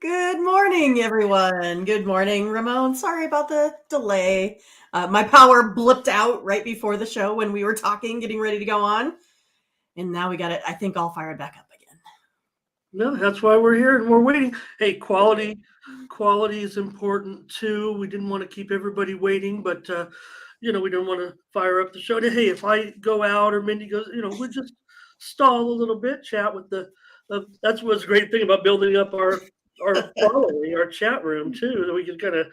Good morning, everyone. Good morning, Ramon. Sorry about the delay. My power blipped out right before the show when we were talking, getting ready to go on. And now we got it, I think, all fired back up again. No, that's why we're here and we're waiting. Hey, quality is important too. We didn't want to keep everybody waiting, but we don't want to fire up the show. Hey, if I go out or Mindy goes, we just stall a little bit, chat with the. That's what's a great thing about building up our following, our chat room too. That we can kind of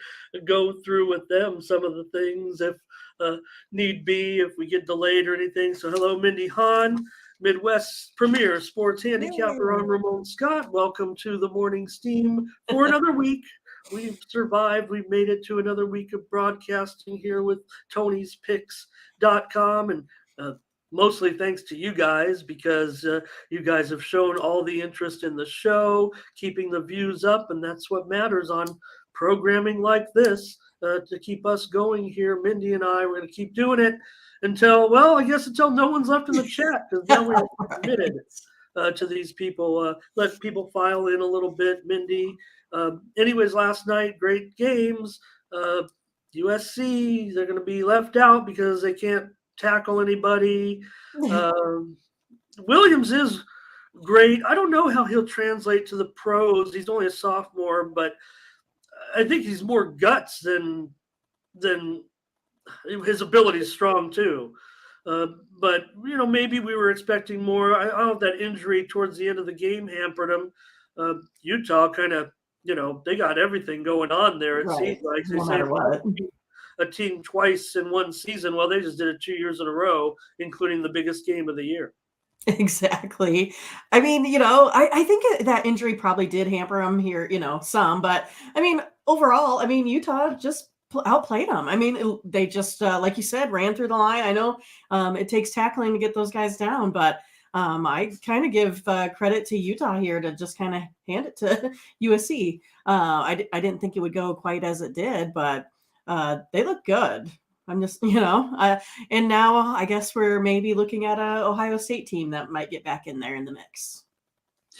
go through with them some of the things if uh, need be, if we get delayed or anything. So hello, Mindy Hahn. Midwest's premier sports handicapper. I'm Ramon Scott. Welcome to the morning steam for another week. We've survived. We've made it to another week of broadcasting here with Tony'sPicks.com. And mostly thanks to you guys because you guys have shown all the interest in the show, keeping the views up. And that's what matters on programming like this to keep us going here. Mindy and I, we're going to keep doing it until no one's left in the chat because now we're committed to these people. Let people file in a little bit, Mindy. Anyways, last night, great games. USC, they're going to be left out because they can't tackle anybody. Williams is great. I don't know how he'll translate to the pros. He's only a sophomore, but I think he's more guts than his ability is strong too. But maybe we were expecting more. I don't know if that injury towards the end of the game hampered him. Utah kind of, they got everything going on there. It seems like no matter what. A team twice in one season. Well, they just did it 2 years in a row, including the biggest game of the year. Exactly. I mean, I think that injury probably did hamper him here, some. But I mean, overall, Utah just outplayed them. I mean, they just, like you said, ran through the line. I know it takes tackling to get those guys down, but I kind of give credit to Utah here to just kind of hand it to USC. I didn't think it would go quite as it did, but they look good. I'm just, and now I guess we're maybe looking at a Ohio State team that might get back in there in the mix.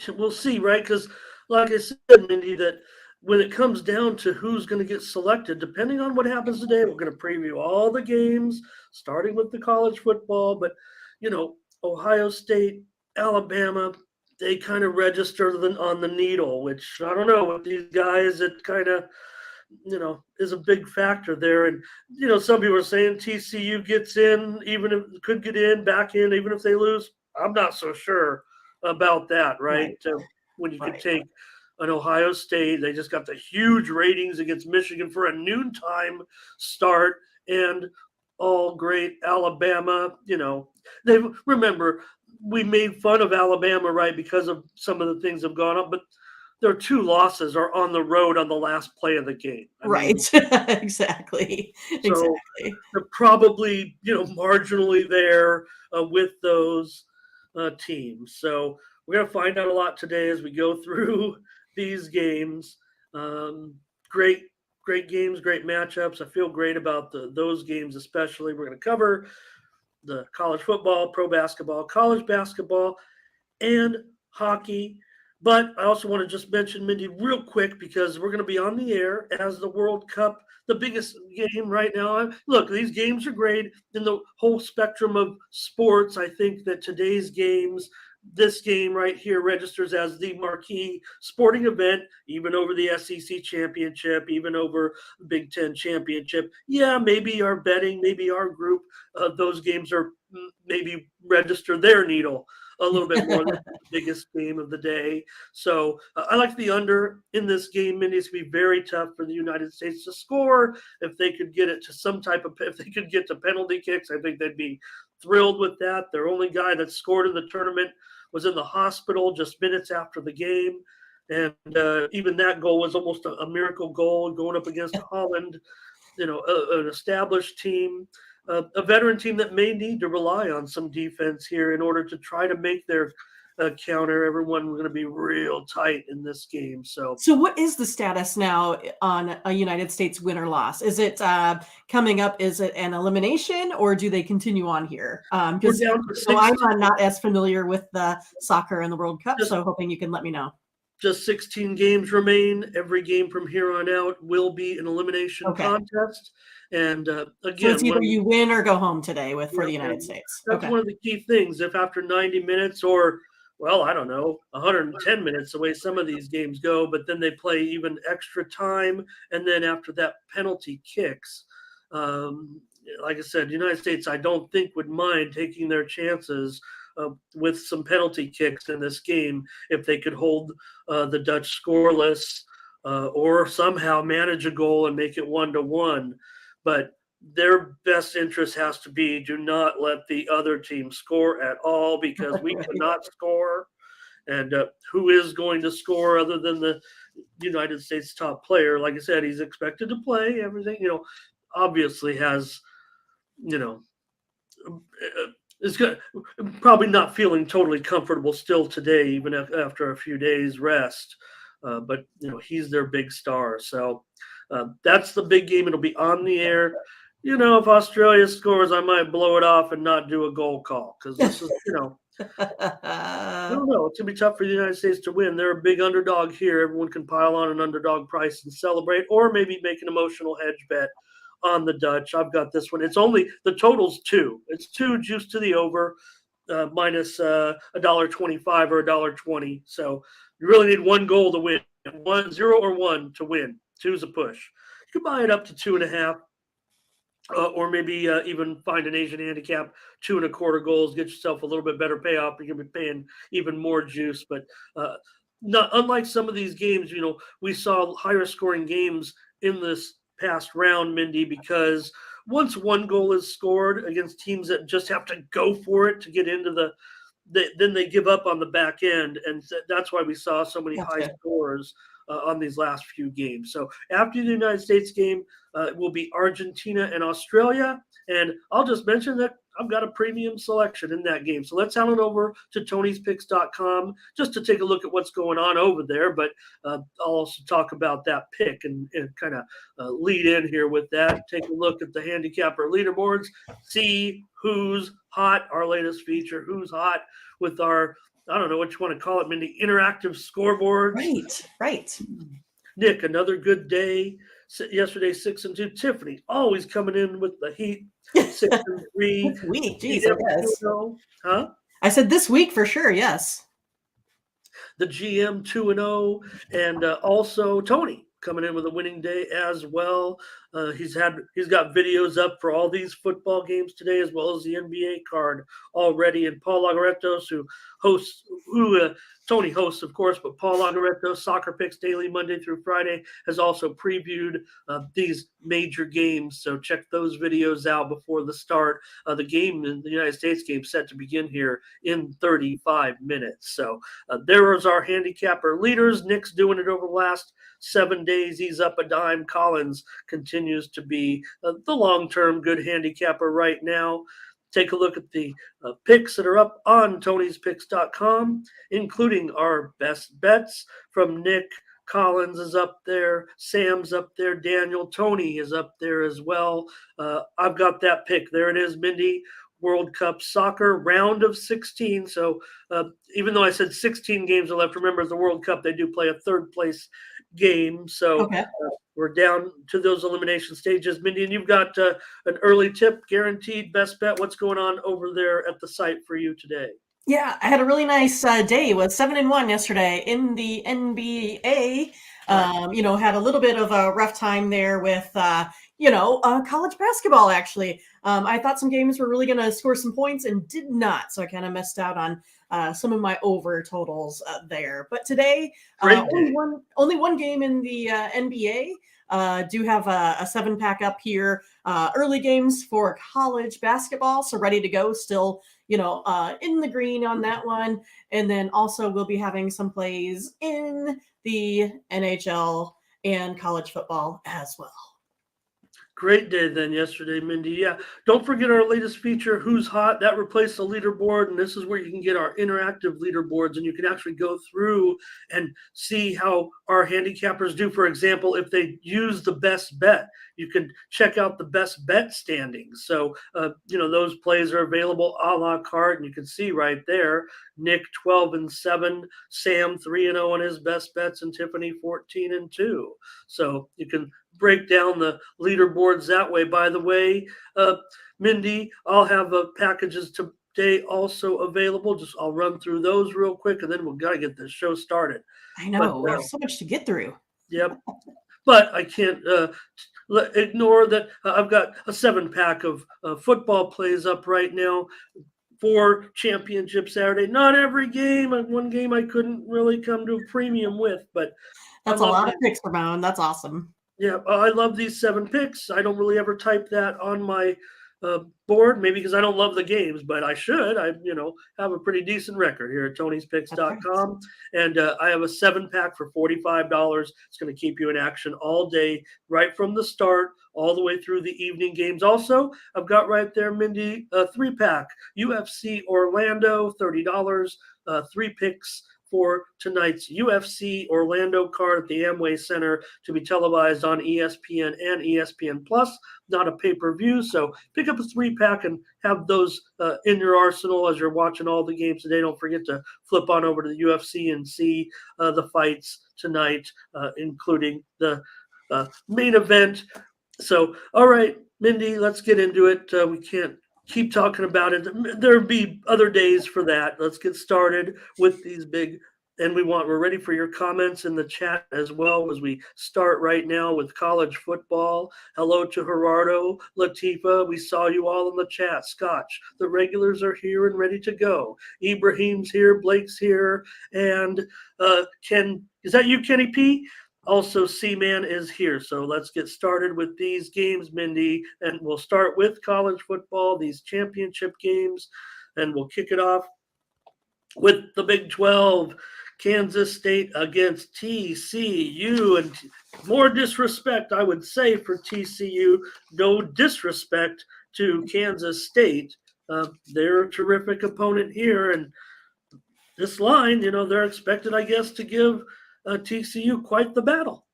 We'll see, right? Because, like I said, Mindy, that when it comes down to who's going to get selected, depending on what happens today, we're going to preview all the games, starting with the college football. But, Ohio State, Alabama, they kind of register on the needle, which I don't know with these guys. It kind of is a big factor there. And, some people are saying TCU gets in, even if could get in, back in, even if they lose. I'm not so sure about that, right? When you can take an Ohio State, they just got the huge ratings against Michigan for a noontime start, and all great Alabama. Remember, we made fun of Alabama, right, because of some of the things that have gone up, but their 2 losses are on the road on the last play of the game. Exactly. So they're probably, marginally there with those teams. So we're going to find out a lot today as we go through these games. Great games, great matchups. I feel great about those games especially. We're going to cover the college football, pro basketball, college basketball, and hockey. But I also want to just mention, Mindy, real quick, because we're going to be on the air as the World Cup, the biggest game right now. Look, these games are great in the whole spectrum of sports. I think that today's games, this game right here, registers as the marquee sporting event, even over the SEC championship, even over the Big Ten championship. Yeah, maybe our betting, maybe our group, those games are maybe register their needle a little bit more than the biggest game of the day. So I like the under in this game. Mindy, it's going to be very tough for the United States to score. If they could get it to if they could get to penalty kicks, I think they'd be thrilled with that. Their only guy that scored in the tournament was in the hospital just minutes after the game. And even that goal was almost a miracle goal going up against Holland, an established team. A veteran team that may need to rely on some defense here in order to try to make their counter. Everyone going to be real tight in this game. So what is the status now on a United States win or loss? Is it coming up? Is it an elimination, or do they continue on here? Because I'm not as familiar with the soccer and the World Cup, so hoping you can let me know. just 16 games remain. Every game from here on out will be an elimination Okay. contest. And So again, it's either you win or go home today for the United and States. that's Okay. one of the key things. If after 90 minutes or, well, I don't know, 110 minutes, the way some of these games go, but then they play even extra time, and then after that, penalty kicks. Like I said, the United States, I don't think would mind taking their chances with some penalty kicks in this game if they could hold the Dutch scoreless or somehow manage a goal and make it 1-1. But their best interest has to be do not let the other team score at all, because we cannot score. And who is going to score other than the United States top player? Like I said, he's expected to play everything. Obviously has, is good. Probably not feeling totally comfortable still today, even after a few days rest. But he's their big star. So that's the big game. It'll be on the air. If Australia scores, I might blow it off and not do a goal call, because this is, I don't know. It's gonna be tough for the United States to win. They're a big underdog here. Everyone can pile on an underdog price and celebrate, or maybe make an emotional hedge bet on the Dutch. I've got this one. It's only the total's 2. It's 2 juice to the over, minus $1.25 or $1.20. So you really need one goal to win. 1-0 or 1 to win. 2 is a push. You can buy it up to 2.5. Or maybe even find an Asian handicap, 2.25 goals, get yourself a little bit better payoff. You're going to be paying even more juice. But not unlike some of these games, we saw higher scoring games in this past round, Mindy, because once one goal is scored against teams that just have to go for it to get into then they give up on the back end, and that's why we saw so many high scores on these last few games. So after the United States game, it will be Argentina and Australia, and I'll just mention that I've got a premium selection in that game. So let's head on over to Tony'sPicks.com just to take a look at what's going on over there. But I'll also talk about that pick and kind of lead in here with that. Take a look at the Handicapper Leaderboards, see who's hot, our latest feature, who's hot with our, I don't know what you want to call it, Mindy, interactive scoreboard. Right. Nick, another good day. Yesterday, 6-2. Tiffany, always coming in with the heat. 6-3. This week, geez, I guess. Huh? I said this week for sure, yes. The GM 2-0, and also Tony coming in with a winning day as well. He's got videos up for all these football games today, as well as the NBA card already. And Paul Lagorettos, who Tony hosts, of course, but Paul Lagorettos, Soccer Picks Daily, Monday through Friday, has also previewed these major games. So check those videos out before the start of the game. In the United States game set to begin here in 35 minutes. So there is our handicapper leaders. Nick's doing it over the last 7 days. He's up a dime. Collins continues to be the long-term good handicapper right now. Take a look at the picks that are up on Tony'sPicks.com, including our best bets from Nick. Collins is up there. Sam's up there. Daniel, Tony is up there as well. I've got that pick. There it is, Mindy. World Cup soccer round of 16. So even though I said 16 games are left, remember the World Cup, they do play a third place game. So we're down to those elimination stages. Mindy, and you've got an early tip, guaranteed best bet. What's going on over there at the site for you today? Yeah, I had a really nice day. It was 7-1 yesterday in the NBA. Had a little bit of a rough time there with, college basketball, actually. I thought some games were really going to score some points and did not. So I kind of missed out on some of my over totals there. But today, only one game in the NBA. Do have a 7-pack up here. Early games for college basketball. So ready to go still, in the green on that one. And then also we'll be having some plays in the NHL and college football as well. Great day then yesterday, Mindy. Yeah. Don't forget our latest feature, Who's Hot. That replaced the leaderboard. And this is where you can get our interactive leaderboards and you can actually go through and see how our handicappers do. For example, if they use the best bet, you can check out the best bet standings. So, those plays are available a la carte. And you can see right there Nick 12-7, Sam 3-0 on his best bets, and Tiffany 14-2. So you can break down the leaderboards that way. By the way, Mindy, I'll have packages today also available. I'll run through those real quick, and then we've got to get this show started. I know we have so much to get through. Yep, but I can't ignore that. I've got a 7-pack of football plays up right now for Championship Saturday. Not every game. One game I couldn't really come to a premium with, but that's a lot of picks, Ramon. That's awesome. Yeah, I love these 7 picks. I don't really ever type that on my board, maybe because I don't love the games, but I should. I have a pretty decent record here at Tony'sPicks.com, and I have a 7-pack for $45. It's going to keep you in action all day, right from the start all the way through the evening games. Also, I've got right there, Mindy, a 3-pack UFC Orlando, $30, 3 picks for tonight's UFC Orlando card at the Amway Center to be televised on ESPN and ESPN Plus, not a pay-per-view. So pick up a 3-pack and have those in your arsenal as you're watching all the games today. Don't forget to flip on over to the UFC and see the fights tonight, including the main event. So, all right, Mindy, let's get into it. We can't keep talking about it. There'll be other days for that. Let's get started with these big, and we're ready for your comments in the chat as well as we start right now with college football. Hello to Gerardo, Latifa. We saw you all in the chat. Scotch, the regulars are here and ready to go. Ibrahim's here, Blake's here, and Ken, is that you, Kenny P? Also, C-Man is here. So let's get started with these games, Mindy. And we'll start with college football, these championship games. And we'll kick it off with the Big 12, Kansas State against TCU. And more disrespect, I would say, for TCU. No disrespect to Kansas State. They're a terrific opponent here. And this line, they're expected, I guess, to give TCU quite the battle.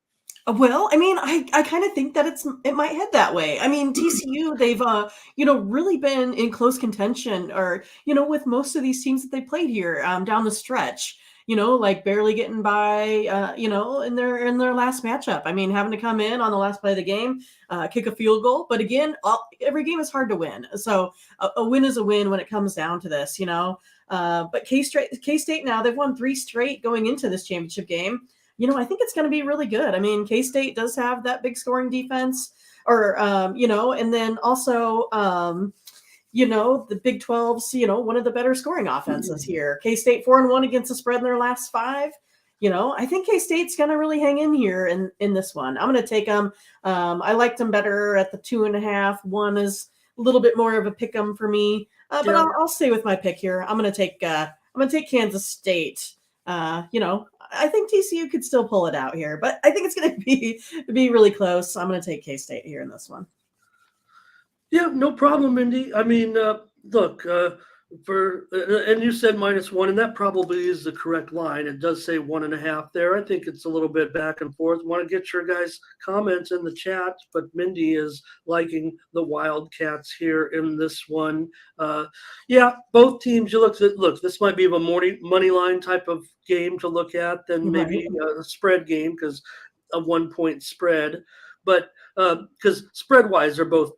Well, I mean, I kind of think that it might head that way. I mean, TCU, they've really been in close contention, or with most of these teams that they played here down the stretch. Like barely getting by, in their last matchup. I mean, having to come in on the last play of the game, kick a field goal. But again, every game is hard to win. So a win is a win when it comes down to this. But K-State now, they've won 3 straight going into this championship game. I think it's going to be really good. I mean, K-State does have that big scoring defense, and then also, the Big 12's, one of the better scoring offenses here. K-State 4-1 against the spread in their last 5. I think K-State's going to really hang in here in this one. I'm going to take them. I liked them better at the 2.5. 1 is a little bit more of a pick 'em for me. But I'll stay with my pick here. I'm going to take Kansas State. I think TCU could still pull it out here, but I think it's going to be really close. I'm going to take K-State here in this one. Yeah, no problem, Mindy. I mean, look, and you said -1, and that probably is the correct line. It does say 1.5 there. I think it's a little bit back and forth. Want to get your guys' comments in the chat, but Mindy is liking the Wildcats here in this one. Yeah, both teams. Look, this might be a money line type of game to look at than maybe a spread game because a 1-point spread. But because spread-wise, they're both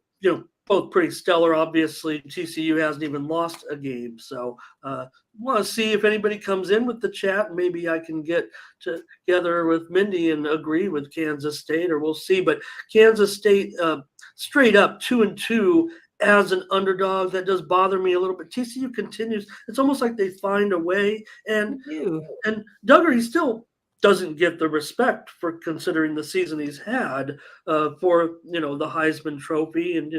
both pretty stellar. Obviously, TCU hasn't even lost a game. So want to see if anybody comes in with the chat. Maybe I can get together with Mindy and agree with Kansas State, or we'll see. But Kansas State straight up 2-2 as an underdog. That does bother me a little bit. TCU continues. It's almost like they find a way. And Duggar, he still doesn't get the respect for considering the season he's had for the Heisman Trophy, and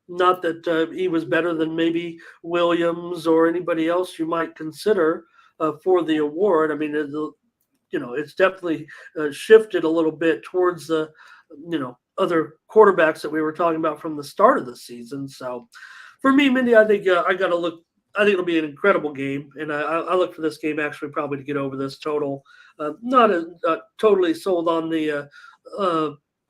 not that he was better than maybe Williams or anybody else you might consider for the award. I mean, it's definitely shifted a little bit towards the other quarterbacks that we were talking about from the start of the season. So for me, Mindy, I think I got to look. I think it'll be an incredible game, and I look for this game actually probably to get over this total. Not totally sold on the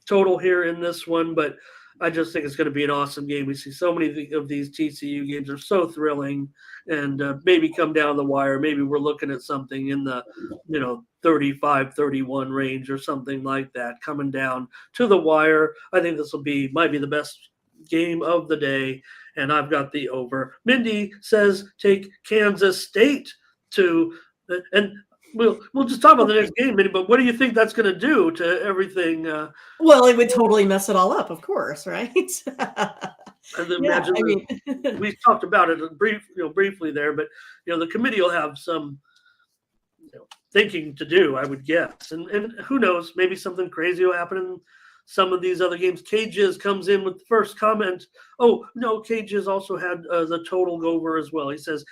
total here in this one, but I just think it's going to be an awesome game. We see so many of these TCU games are so thrilling, and maybe come down the wire. Maybe we're looking at something in the 35-31 range or something like that coming down to the wire. I think this might be the best game of the day, and I've got the over. Mindy says take Kansas State and we'll just talk about the next game, Mindy, but what do you think that's going to do to everything? Well, it would totally mess it all up, of course, right? Imagine we talked about it briefly there, but the committee will have some thinking to do, I would guess, and who knows, maybe something crazy will happen in some of these other games. Cages comes in with the first comment. Oh no, Cages also had the total over as well. He says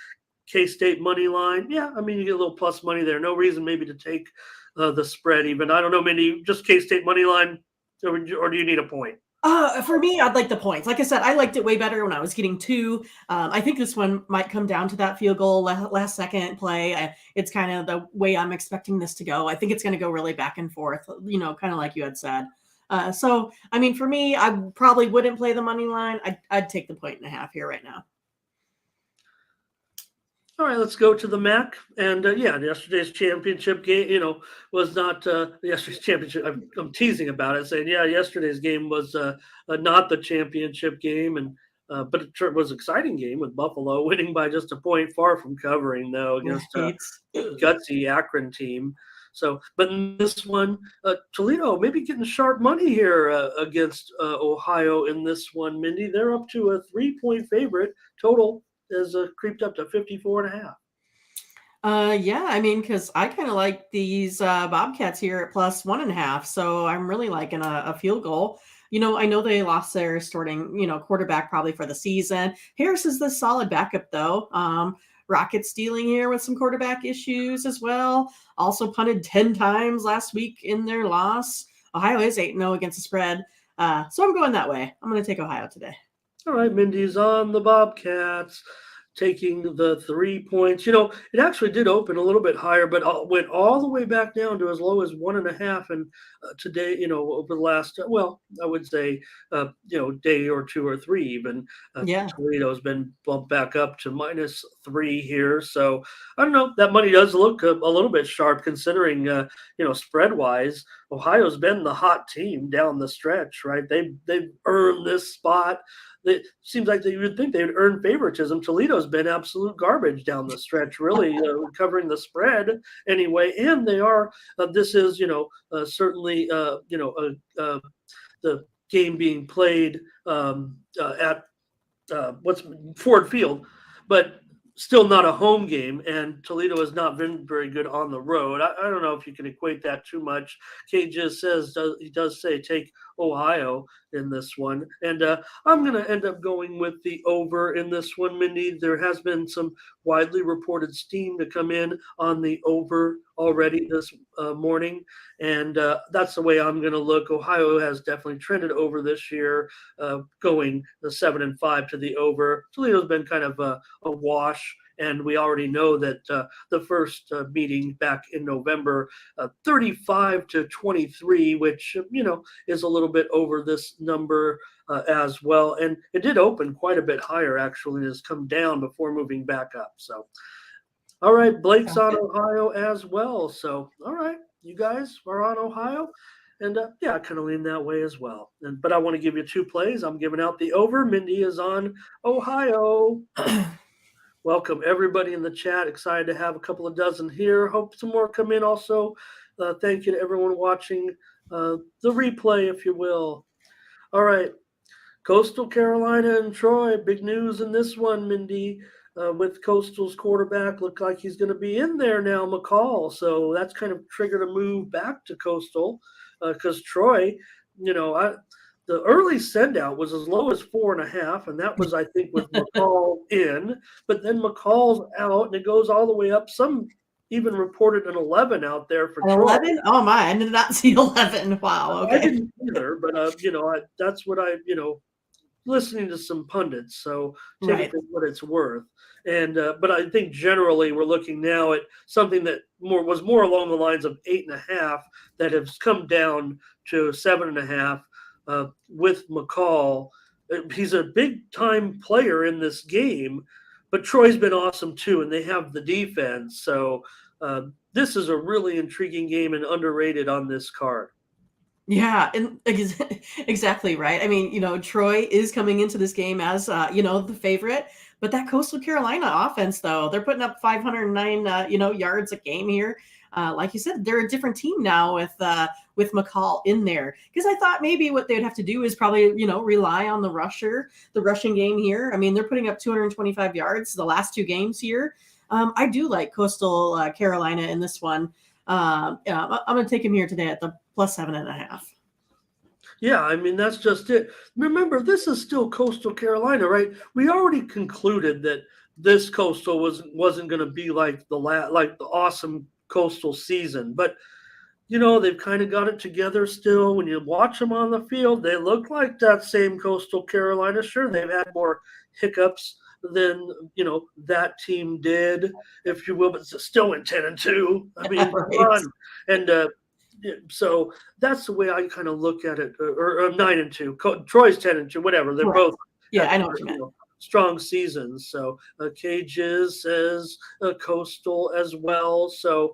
K-State money line. Yeah, I mean, you get a little plus money there. No reason maybe to take the spread even. I don't know, maybe just K-State money line, or do you need a point? For me, I'd like the points. Like I said, I liked it way better when I was getting 2. I think this one might come down to that field goal last second play. It's kind of the way I'm expecting this to go. I think it's going to go really back and forth, kind of like you had said. So, I mean, for me, I probably wouldn't play the money line. I'd take the 1.5 here right now. All right, let's go to the MAC. And yesterday's championship game, was not yesterday's championship. I'm teasing about it, saying, yesterday's game was not the championship game, but it was an exciting game with Buffalo winning by just a point, far from covering though against gutsy Akron team. So, but in this one, Toledo maybe getting sharp money here against Ohio in this one. Mindy, they're up to a 3-point favorite. Total is creeped up to 54.5. I mean, because I kind of like these Bobcats here at plus 1.5. So I'm really liking a field goal. I know they lost their starting, quarterback probably for the season. Harris is the solid backup though. Rocket stealing here with some quarterback issues as well. Also punted 10 times last week in their loss. Ohio is 8-0 against the spread. So I'm going that way. I'm going to take Ohio today. All right, Mindy's on the Bobcats, taking the 3 points. It actually did open a little bit higher, but went all the way back down to as low as 1.5. And today, over the last, I would say, day or 2 or 3 even. Toledo's been bumped back up to -3 here. So I don't know. That money does look a little bit sharp considering, spread wise. Ohio's been the hot team down the stretch, right? They've earned this spot. It seems like you would think they would earn favoritism. Toledo's been absolute garbage down the stretch, really covering the spread anyway. And they are. This is, certainly, the game being played at Ford Field, but still not a home game, and Toledo has not been very good on the road. I don't know if you can equate that too much. Kate just says he does say take Ohio in this one, and I'm going to end up going with the over in this one, Mindy. There has been some widely reported steam to come in on the over already this morning, and that's the way I'm going to look. Ohio has definitely trended over this year, going the 7-5 to the over. Toledo's been kind of a wash, and we already know that the first meeting back in November, 35-23, which is a little bit over this number as well, and it did open quite a bit higher actually, and has come down before moving back up. So, all right, Blake's on Ohio as well. So, all right, you guys are on Ohio. And I kind of lean that way as well. But I want to give you 2 plays. I'm giving out the over. Mindy is on Ohio. Welcome everybody in the chat. Excited to have a couple of dozen here. Hope some more come in also. Thank you to everyone watching the replay, if you will. All right. Coastal Carolina and Troy. Big news in this one, Mindy. With Coastal's quarterback, look like he's going to be in there now, McCall. So that's kind of triggered a move back to Coastal because Troy, the early send-out was as low as 4.5, and that was, I think, with McCall in. But then McCall's out, and it goes all the way up. Some even reported an 11 out there for An Troy. 11? Oh my, I did not see 11. Wow, I okay. didn't either, but that's what listening to some pundits, so take it Right. for what it's worth. And but I think generally we're looking now at something that was more along the lines of 8.5 that has come down to 7.5 with McCall. He's a big time player in this game, but Troy's been awesome too, and they have the defense. So this is a really intriguing game and underrated on this card. Yeah, and exactly right. I mean, Troy is coming into this game as the favorite, but that Coastal Carolina offense, though, they're putting up 509 yards a game here. Like you said, they're a different team now with McCall in there. Because I thought maybe what they'd have to do is probably rely on the rushing game here. I mean, they're putting up 225 yards the last two games here. I do like Coastal Carolina in this one. Yeah, I'm going to take him here today at the plus 7.5. Yeah, I mean that's just it. Remember, this is still Coastal Carolina, right? We already concluded that this Coastal wasn't going to be like the awesome Coastal season, but they've kind of got it together still. When you watch them on the field, they look like that same Coastal Carolina. Sure, they've had more hiccups than that team did, if you will, but it's still in 10-2. I mean, Right. come on. And so that's the way I kind of look at it, or 9-2. Troy's 10-2, whatever. They're Right. both Yeah, I know what you meant. strong seasons. So Cages says Coastal as well. So,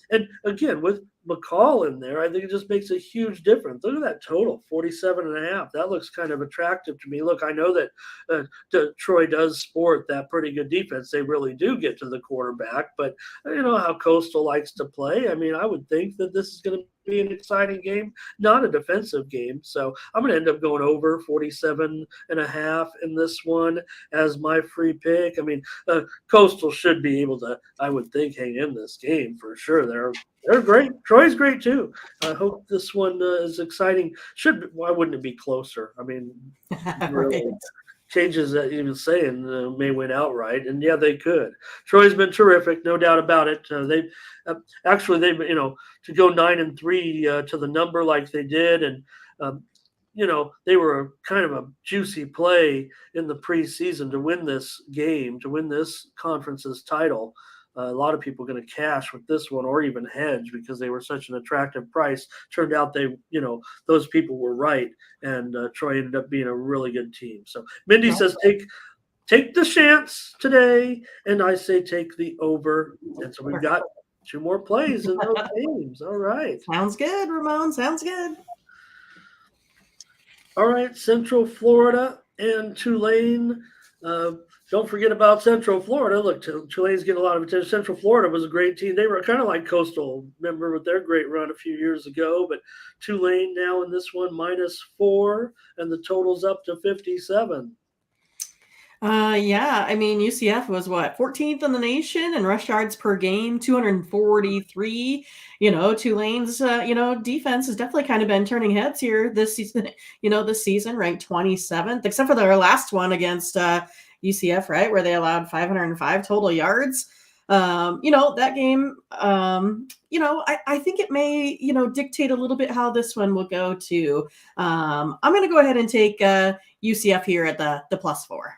and again, with McCall in there, I think it just makes a huge difference. Look at that total, 47.5. That looks kind of attractive to me. Look, I know that Troy does sport that pretty good defense. They really do get to the quarterback, but you know how Coastal likes to play. I mean, I would think that this is going to be an exciting game, not a defensive game. So I'm going to end up going over 47.5 in this one as my free pick. I mean, Coastal should be able to, I would think, hang in this game for sure. They're great. Troy's great too. I hope this one is exciting. Why wouldn't it be closer? I mean, really. Right. Changes that he was saying may win outright, and yeah, they could. Troy's been terrific, no doubt about it. They've to go 9-3 to the number like they did, and they were kind of a juicy play in the preseason to win this game, to win this conference's title. A lot of people are going to cash with this one or even hedge because they were such an attractive price. Turned out those people were right, and Troy ended up being a really good team. So Mindy says take the chance today, and I say take the over. And so we've got two more plays in those games. All right. Sounds good, Ramon. Sounds good. All right, Central Florida and Tulane. Don't forget about Central Florida. Look, Tulane's getting a lot of attention. Central Florida was a great team. They were kind of like Coastal, remember, with their great run a few years ago. But Tulane now in this one -4, and the total's up to 57. Yeah, I mean, UCF was 14th in the nation in rush yards per game, 243. Tulane's defense has definitely kind of been turning heads here this season. This season ranked 27th, except for their last one against UCF, right, where they allowed 505 total yards. That game, I think it may, dictate a little bit how this one will go too. I'm going to go ahead and take UCF here at the +4.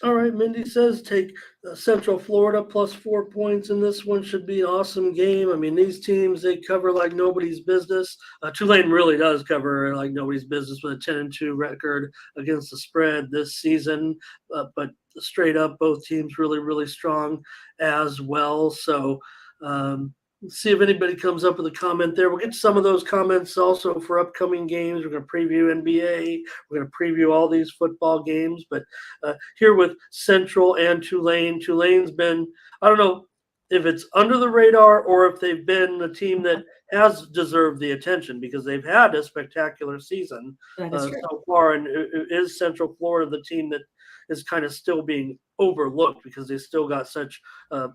All right, Mindy says take Central Florida +4 points, and this one should be an awesome game. I mean, these teams, they cover like nobody's business. Tulane really does cover like nobody's business with a 10-2 record against the spread this season, but straight up, both teams really, really strong as well. So see if anybody comes up with a comment there. We'll get some of those comments also for upcoming games. We're going to preview NBA. We're going to preview all these football games. But here with Central and Tulane's been, I don't know if it's under the radar or if they've been a team that has deserved the attention because they've had a spectacular season That is true. so far. And is Central Florida the team that is kind of still being overlooked because they still got such, a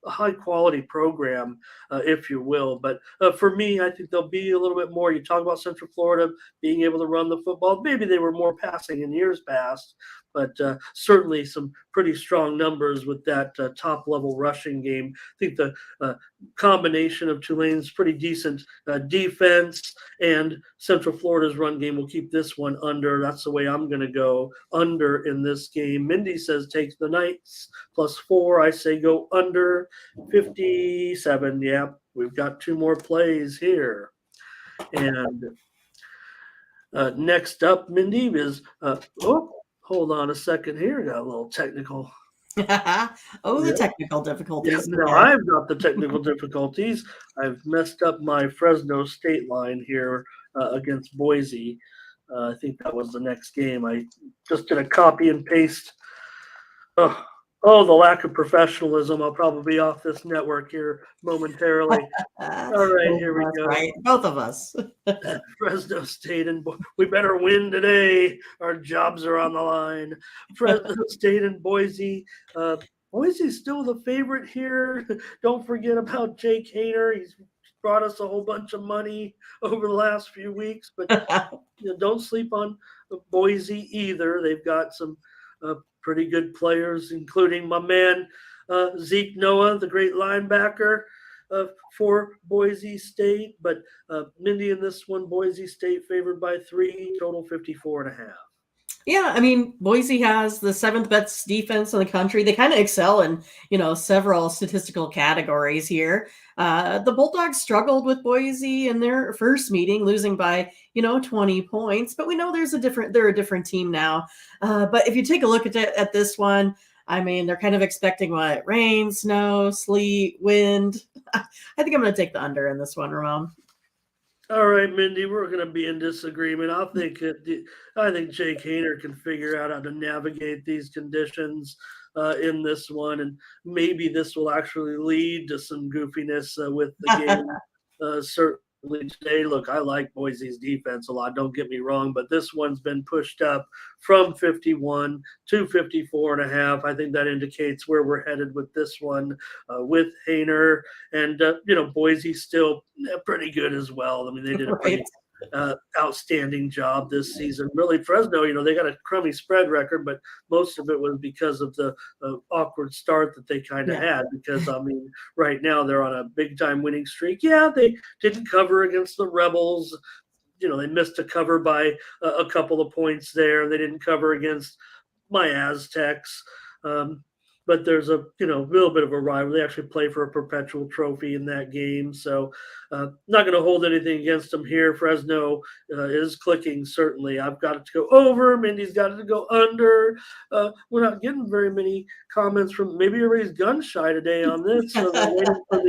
high quality program, if you will. But for me, I think there'll be a little bit more. You talk about Central Florida being able to run the football. Maybe they were more passing in years past, but certainly some pretty strong numbers with that top level rushing game. I think the combination of Tulane's pretty decent defense and Central Florida's run game will keep this one under. That's the way I'm going to go under in this game. Mindy says take the Knights +4. I say go under 57. Yeah, we've got 2 more plays here. And next up, Mindy, is hold on a second here. Got a little technical. Oh, the Yeah. technical Yeah, difficulties. no, Yeah. I've got the technical difficulties. I've messed up my Fresno state line here against Boise. I think that was the next game. I just did a copy and paste. Oh, the lack of professionalism. I'll probably be off this network here momentarily. All right, here we go. Right, both of us. Fresno State and we better win today. Our jobs are on the line. Fresno State and Boise. Boise's still the favorite here. Don't forget about Jake Hayner. He's brought us a whole bunch of money over the last few weeks, but don't sleep on Boise either. They've got some pretty good players, including my man Zeke Noah, the great linebacker for Boise State. But Mindy, in this one, Boise State favored by 3, total 54.5. Yeah, I mean, Boise has the 7th best defense in the country. They kind of excel in, several statistical categories here. The Bulldogs struggled with Boise in their first meeting, losing by, 20 points. But we know they're a different team now. But if you take a look at this one, I mean, they're kind of expecting what? Rain, snow, sleet, wind. I think I'm going to take the under in this one, Ramon. All right, Mindy, we're going to be in disagreement. I think Jake Hayner can figure out how to navigate these conditions in this one, and maybe this will actually lead to some goofiness with the game. Certainly today, look, I like Boise's defense a lot. Don't get me wrong, but this one's been pushed up from 51 to 54.5. I think that indicates where we're headed with this one with Hayner, and Boise's still pretty good as well. I mean, they did a pretty outstanding job this season. Really, Fresno, they got a crummy spread record, but most of it was because of the awkward start that they kind of had. Because, I mean, right now they're on a big-time winning streak. Yeah, they didn't cover against the Rebels. They missed a cover by a couple of points there. They didn't cover against my Aztecs. But there's a little bit of a rival. They actually play for a perpetual trophy in that game, so not going to hold anything against them here. Fresno is clicking, certainly. I've got it to go over. Mindy's got it to go under. We're not getting very many comments from. Maybe everybody's gun shy today on this, so they're waiting for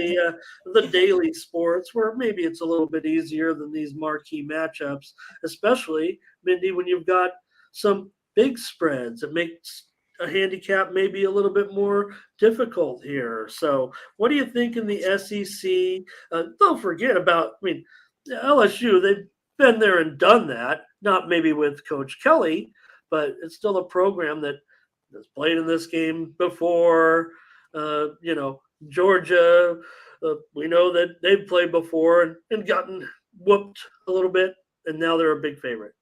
the daily sports, where maybe it's a little bit easier than these marquee matchups, especially, Mindy, when you've got some big spreads. It makes a handicap maybe a little bit more difficult here. So what do you think in the SEC? Don't forget about, LSU, they've been there and done that, not maybe with Coach Kelly, but it's still a program that has played in this game before. Georgia, we know that they've played before and gotten whooped a little bit, and now they're a big favorite.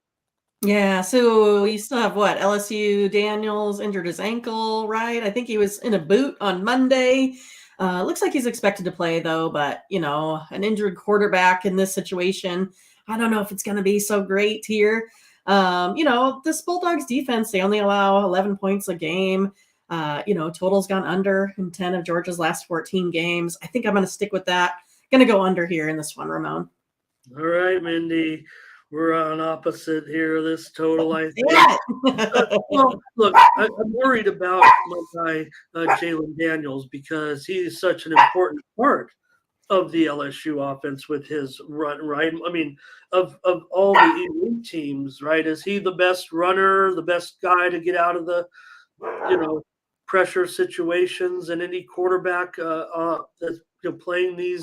Yeah, so you still have what? LSU Daniels injured his ankle, right? I think he was in a boot on Monday. Looks like he's expected to play, though, but, an injured quarterback in this situation, I don't know if it's going to be so great here. This Bulldogs defense, they only allow 11 points a game. Total's gone under in 10 of Georgia's last 14 games. I think I'm going to stick with that. Going to go under here in this one, Ramon. All right, Mindy. We're on opposite here of this total, I think. Well, look, I'm worried about my guy, Jalen Daniels, because he's such an important part of the LSU offense with his run, right? I mean, of all the elite teams, right? Is he the best runner, the best guy to get out of the, pressure situations, and any quarterback that's playing these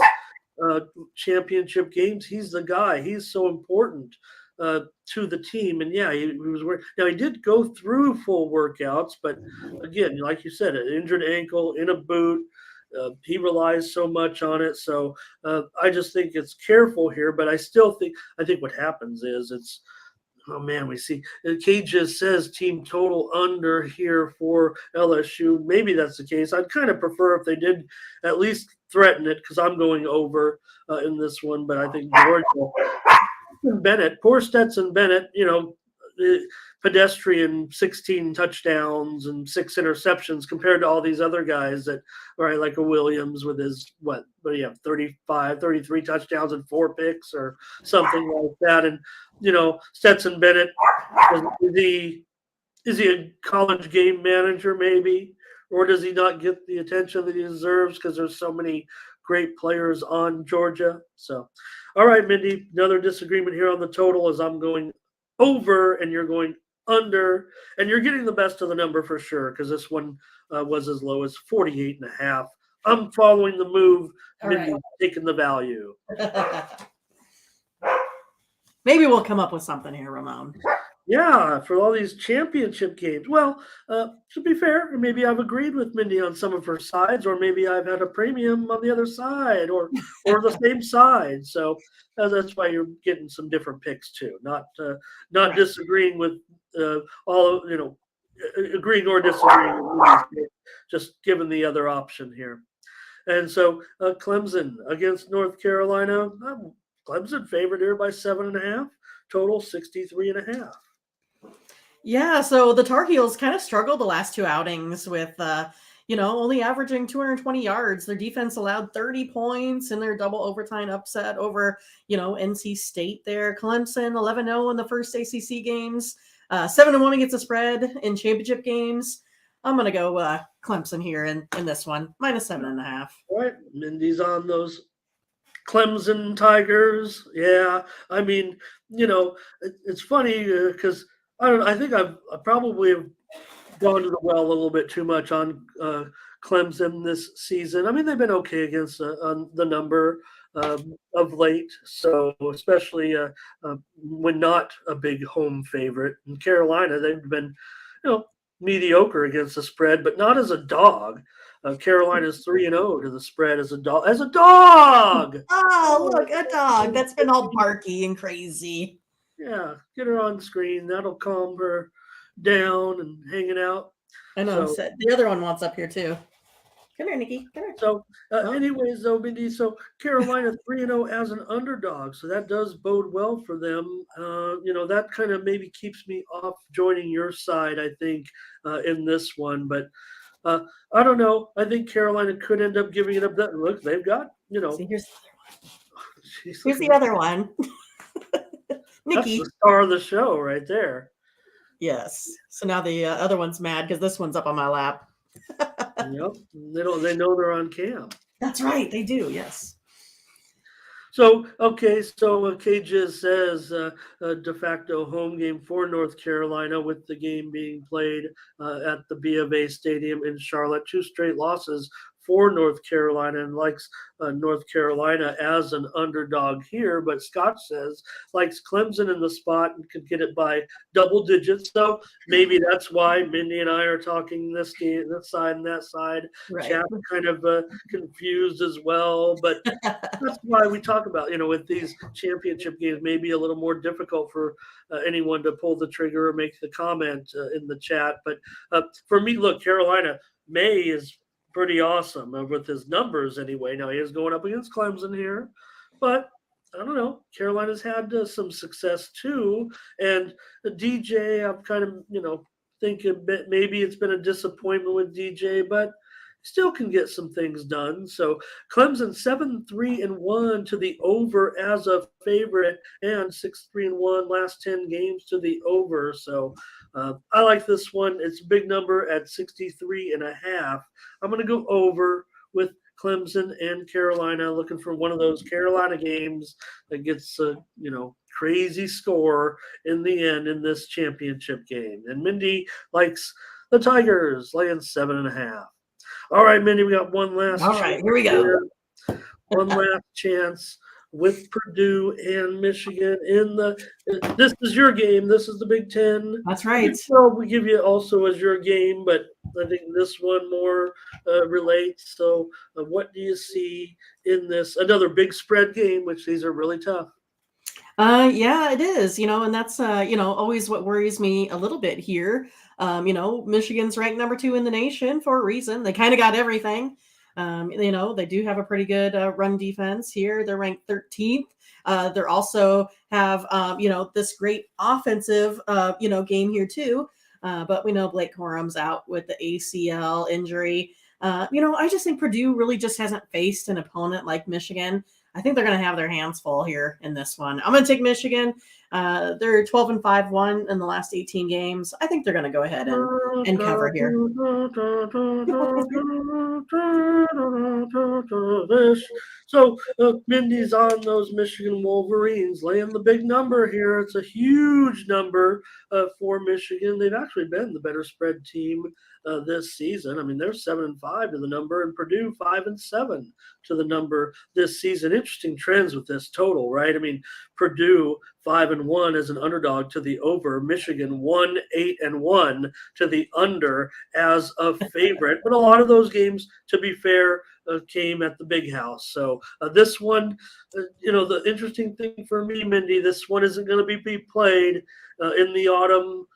championship games, he's the guy. He's so important to the team. And yeah, he was now he did go through full workouts, but again, like you said, an injured ankle in a boot. He relies so much on it, so I just think it's careful here. But I think what happens is it's oh man, we see Cages says team total under here for LSU. Maybe that's the case. I'd kind of prefer if they did at least threaten it because I'm going over in this one. But I think Georgia, Bennett, poor Stetson Bennett, pedestrian 16 touchdowns and 6 interceptions compared to all these other guys that, right, like a Williams with his, 35, 33 touchdowns and 4 picks or something like that. And, Stetson Bennett, is he a college game manager maybe? Or does he not get the attention that he deserves because there's so many great players on Georgia? So, all right, Mindy, another disagreement here on the total as I'm going over and you're going under, and you're getting the best of the number for sure because this one was as low as 48.5. I'm following the move. Mindy's taking the value. Maybe we'll come up with something here, Ramon. Yeah, for all these championship games. Well, to be fair, maybe I've agreed with Mindy on some of her sides, or maybe I've had a premium on the other side, or the same side. So that's why you're getting some different picks too. Not disagreeing with all agreeing or disagreeing with just giving the other option here. And so Clemson against North Carolina. Clemson favored here by 7.5. Total 63.5. Yeah, so the Tar Heels kind of struggled the last 2 outings with, only averaging 220 yards. Their defense allowed 30 points in their double overtime upset over, NC State there. Clemson 11-0 in the first ACC games, 7-1 against the spread in championship games. I'm going to go Clemson here in this one, minus 7.5. All right, Mindy's on those Clemson Tigers. Yeah, I mean, it's funny because I think I probably have gone to the well a little bit too much on Clemson this season. I mean, they've been okay against the number of late, so especially when not a big home favorite. In Carolina, they've been, mediocre against the spread, but not as a dog. Carolina's 3-0 to the spread as a dog. As a dog! Oh, look, a dog that's been all barky and crazy. Yeah, get her on screen. That'll calm her down and hanging out. I know. So, the other one wants up here too. Come here, Nikki. Come here. So, anyways, though, Mindy, so Carolina 3-0 as an underdog. So that does bode well for them. That kind of maybe keeps me off joining your side, I think, in this one. But I don't know. I think Carolina could end up giving it up. That look, they've got, See, here's the other one. Here's the other one. Nikki. That's the star of the show right there. Yes. So now the other one's mad because this one's up on my lap. Yep. They know they're on cam. That's right. They do. Yes. So, okay. So Cages says a de facto home game for North Carolina with the game being played at the B of A Stadium in Charlotte. 2 straight losses for North Carolina and likes North Carolina as an underdog here. But Scott says likes Clemson in the spot and could get it by double digits. So maybe that's why Mindy and I are talking this game, this side and that side. Right. Chap kind of confused as well. But that's why we talk about, with these championship games, maybe a little more difficult for anyone to pull the trigger or make the comment in the chat. But for me, look, Carolina, May is pretty awesome with his numbers anyway. Now he is going up against Clemson here, but I don't know. Carolina's had some success too. And DJ, I'm kind of, think a bit, maybe it's been a disappointment with DJ, but still can get some things done. So Clemson 7-3-1 to the over as a favorite and 6-3-1 last 10 games to the over. So I like this one. It's a big number at 63.5. I'm going to go over with Clemson and Carolina, looking for one of those Carolina games that gets a crazy score in the end in this championship game. And Mindy likes the Tigers laying 7.5. All right, Mindy, we got one last. All right, here we go. one last chance with Purdue and Michigan in the. This is your game. This is the Big Ten. That's right. Well, we give you also as your game, but I think this one more relates. So, what do you see in this? Another big spread game, which these are really tough. Yeah, it is, and that's, always what worries me a little bit here. Michigan's ranked number 2 in the nation for a reason. They kind of got everything. They do have a pretty good run defense here. They're ranked 13th. They're also have, this great offensive, game here too. But we know Blake Corum's out with the ACL injury. I just think Purdue really just hasn't faced an opponent like Michigan. I think they're going to have their hands full here in this one. I'm going to take Michigan. They're 12-5-1 in the last 18 games. I think they're going to go ahead and cover here. So Mindy's on those Michigan Wolverines, laying the big number here. It's a huge number for Michigan. They've actually been the better spread team this season. I mean, they're 7-5 to the number, and Purdue 5-7 to the number this season. Interesting trends with this total, right? I mean, Purdue 5-1 as an underdog to the over. Michigan 1-8-1 to the under as a favorite. But a lot of those games, to be fair, came at the big house. So this one, the interesting thing for me, Mindy, this one isn't going to be played in the autumn,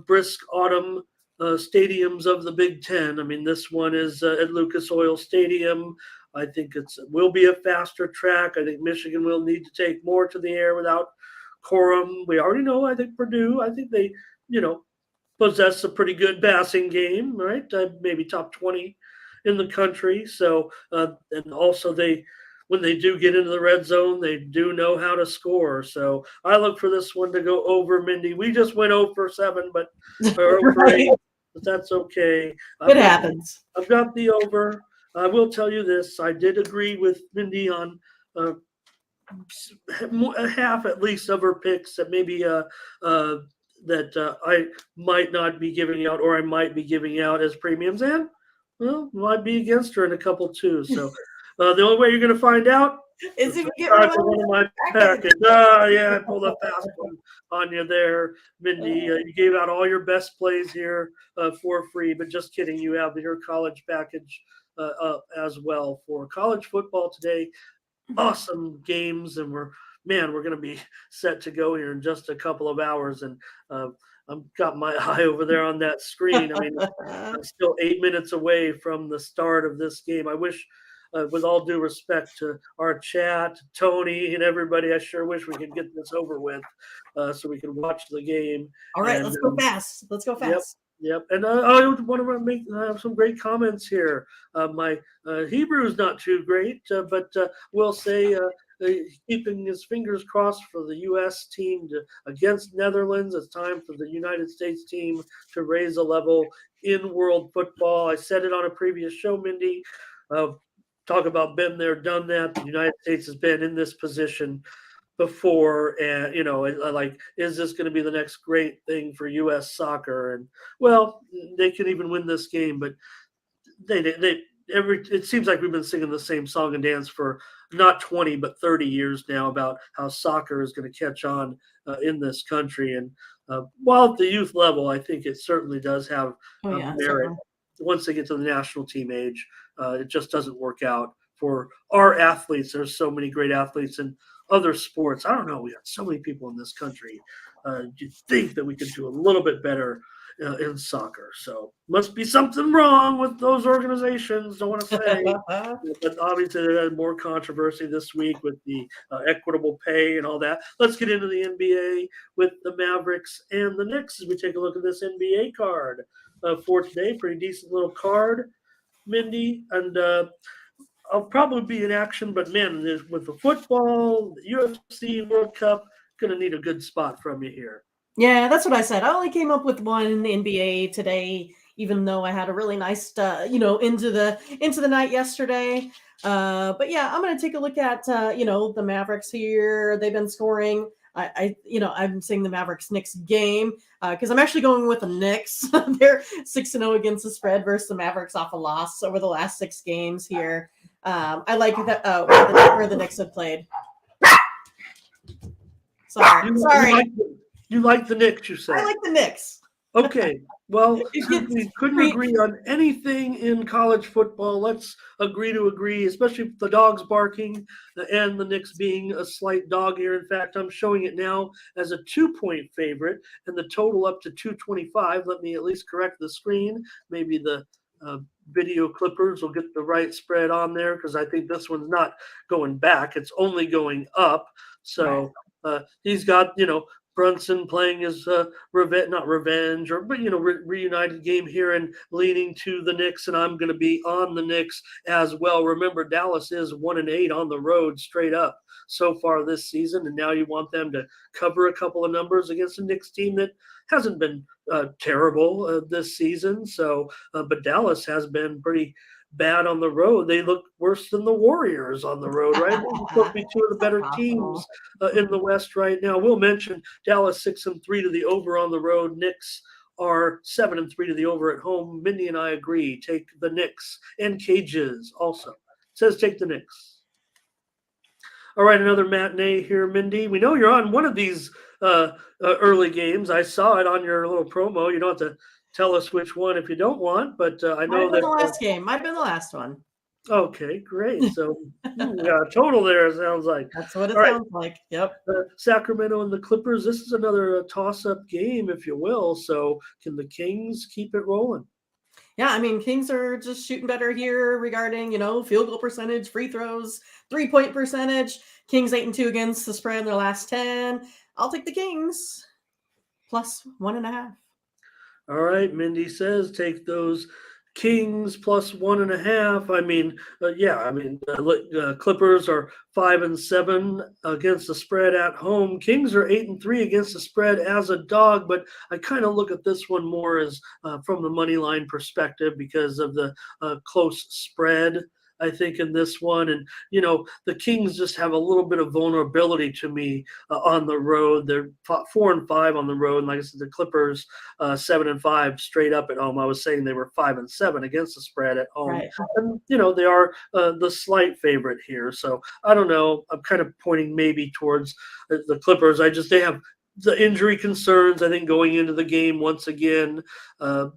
brisk autumn stadiums of the Big Ten. I mean, this one is at Lucas Oil Stadium. I think will be a faster track. I think Michigan will need to take more to the air without Corum. We already know, I think Purdue, I think they, possess a pretty good passing game, right? Maybe top 20 in the country. So, and also when they do get into the red zone, they do know how to score. So I look for this one to go over, Mindy. We just went 0-7, but right. But that's okay. It happens. I've got the over. I will tell you this. I did agree with Mindy on half at least of her picks that maybe that I might not be giving out, or I might be giving out as premiums, and might be against her in a couple too. So the only way you're going to find out is if you get rid of one of my packets. Yeah, I pulled a fast one on you there, Mindy. You gave out all your best plays here for free, but just kidding. You have your college package as well for college football today. Awesome games, and we're going to be set to go here in just a couple of hours. And I've got my eye over there on that screen. I mean, I'm still 8 minutes away from the start of this game. I wish, with all due respect to our chat, Tony, and everybody, I sure wish we could get this over with so we can watch the game. All right, let's go fast. Let's go fast. Yep. And I want to make some great comments here. My Hebrew is not too great, but we'll say keeping his fingers crossed for the U.S. team against Netherlands. It's time for the United States team to raise a level in world football. I said it on a previous show, Mindy. Talk about been there, done that. The United States has been in this position before, and is this going to be the next great thing for U.S. soccer? And well, they can even win this game, but it seems like we've been singing the same song and dance for not 20 but 30 years now about how soccer is going to catch on in this country. And while at the youth level, I think it certainly does have merit. Certainly. Once they get to the national team age, it just doesn't work out for our athletes. There's so many great athletes in other sports. I don't know. We got so many people in this country. You'd think that we could do a little bit better in soccer. So must be something wrong with those organizations. Don't want to say, but obviously there had more controversy this week with the equitable pay and all that. Let's get into the NBA with the Mavericks and the Knicks as we take a look at this NBA card for today. Pretty decent little card, Mindy, and I'll probably be in action, but man, with the football, the UFC, World Cup, going to need a good spot from you here. Yeah, that's what I said. I only came up with one in the NBA today, even though I had a really nice, into the night yesterday. But yeah, I'm going to take a look at, the Mavericks here. They've been scoring. I'm saying the Mavericks Knicks game because I'm actually going with the Knicks. They're 6-0 against the spread versus the Mavericks off a loss over the last 6 games here. I like that where the Knicks have played. Sorry. You like the Knicks, you say? I like the Knicks. Okay. Well, It since we gets couldn't free- agree on anything in college football, let's agree to agree, especially with the dogs barking and the Knicks being a slight dog here. In fact, I'm showing it now as a 2-point favorite and the total up to 225. Let me at least correct the screen. Maybe the video clippers will get the right spread on there because I think this one's not going back. It's only going up. So he's got, Brunson playing his not revenge, but reunited game here and leaning to the Knicks, and I'm going to be on the Knicks as well. Remember, Dallas is 1-8 on the road straight up so far this season, and now you want them to cover a couple of numbers against a Knicks team that hasn't been terrible this season. So, but Dallas has been pretty bad on the road. They look worse than the Warriors on the road, right? They're supposed to be two of the better teams in the West right now. We'll mention Dallas 6-3 to the over on the road. Knicks are 7-3 to the over at home. Mindy and I agree. Take the Knicks and Cages also. It says take the Knicks. All right, another matinee here, Mindy. We know you're on one of these early games. I saw it on your little promo. You don't have to tell us which one if you don't want, but I know that the last game might have been the last one. Okay, great. So yeah, total there, it sounds like. That's what it sounds like. Yep. Sacramento and the Clippers. This is another toss-up game, if you will. So can the Kings keep it rolling? Yeah, I mean, Kings are just shooting better here regarding, field goal percentage, free throws, 3-point percentage. Kings 8-2 against the spread in their last 10. I'll take the Kings plus 1.5. All right, Mindy says take those Kings plus 1.5. I mean, Clippers are 5-7 against the spread at home. Kings are 8-3 against the spread as a dog, but I kind of look at this one more as from the money line perspective because of the close spread. I think in this one, and the Kings just have a little bit of vulnerability to me on the road. They're 4-5 on the road, and like I said, the Clippers 7-5 straight up at home. I was saying they were 5-7 against the spread at home, Right. and they are the slight favorite here. So I don't know. I'm kind of pointing maybe towards the Clippers. They have the injury concerns. I think going into the game once again, I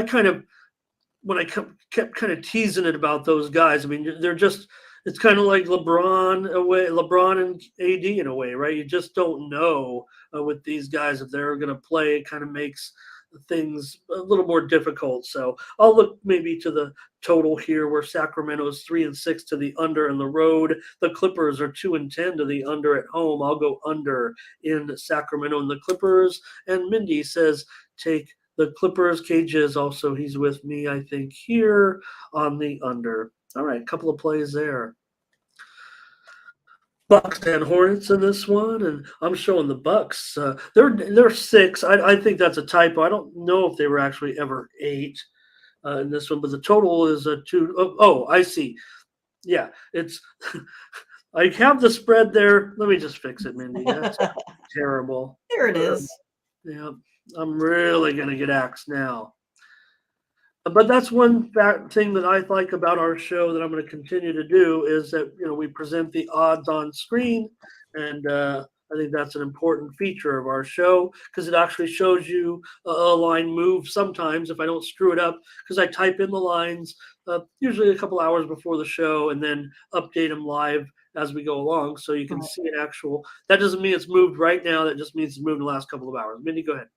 kind of. When I kept kind of teasing it about those guys, I mean, they're just, it's kind of like LeBron and AD in a way, right? You just don't know with these guys if they're going to play. It kind of makes things a little more difficult. So I'll look maybe to the total here where Sacramento is 3-6 to the under on the road. The Clippers are 2-10 to the under at home. I'll go under in Sacramento and the Clippers. And Mindy says take the Clippers. Cages also, he's with me, I think, here on the under. All right, a couple of plays there. Bucks and Hornets in this one, and I'm showing the Bucks. They're 6. I think that's a typo. I don't know if they were actually ever 8 in this one, but the total is a 2. Oh, I see. Yeah, it's. I have the spread there. Let me just fix it, Mindy. That's terrible. Here it is. Yeah. I'm really going to get axed now. But that's one thing that I like about our show that I'm going to continue to do is that, we present the odds on screen. And I think that's an important feature of our show because it actually shows you a line move sometimes if I don't screw it up because I type in the lines usually a couple hours before the show and then update them live as we go along. So you can see an actual, that doesn't mean it's moved right now. That just means it's moved in the last couple of hours. Mindy, go ahead.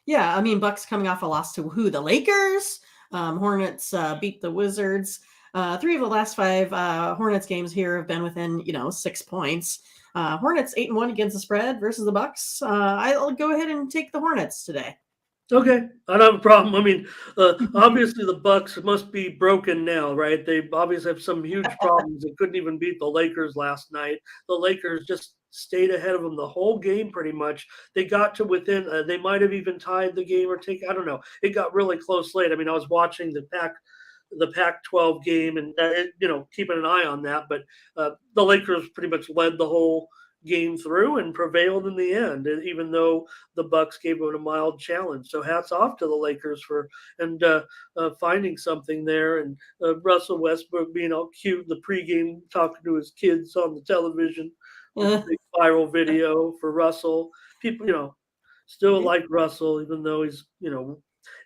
Yeah, I mean, Bucks coming off a loss to who? The Lakers. Hornets beat the Wizards. 3 of the last 5 Hornets games here have been within, 6 points. Hornets 8-1 against the spread versus the Bucks. I'll go ahead and take the Hornets today. Okay, I don't have a problem. I mean, obviously the Bucks must be broken now, right? They obviously have some huge problems. They couldn't even beat the Lakers last night. The Lakers just stayed ahead of them the whole game pretty much. They got to within, they might have even tied the game or I don't know. It got really close late. I mean, I was watching the Pac-12 game and, keeping an eye on that. But the Lakers pretty much led the whole game through and prevailed in the end, even though the Bucks gave them a mild challenge. So hats off to the Lakers for finding something there, and Russell Westbrook being all cute in the pregame, talking to his kids on the television. With the big viral video for Russell. People, still like Russell, even though he's,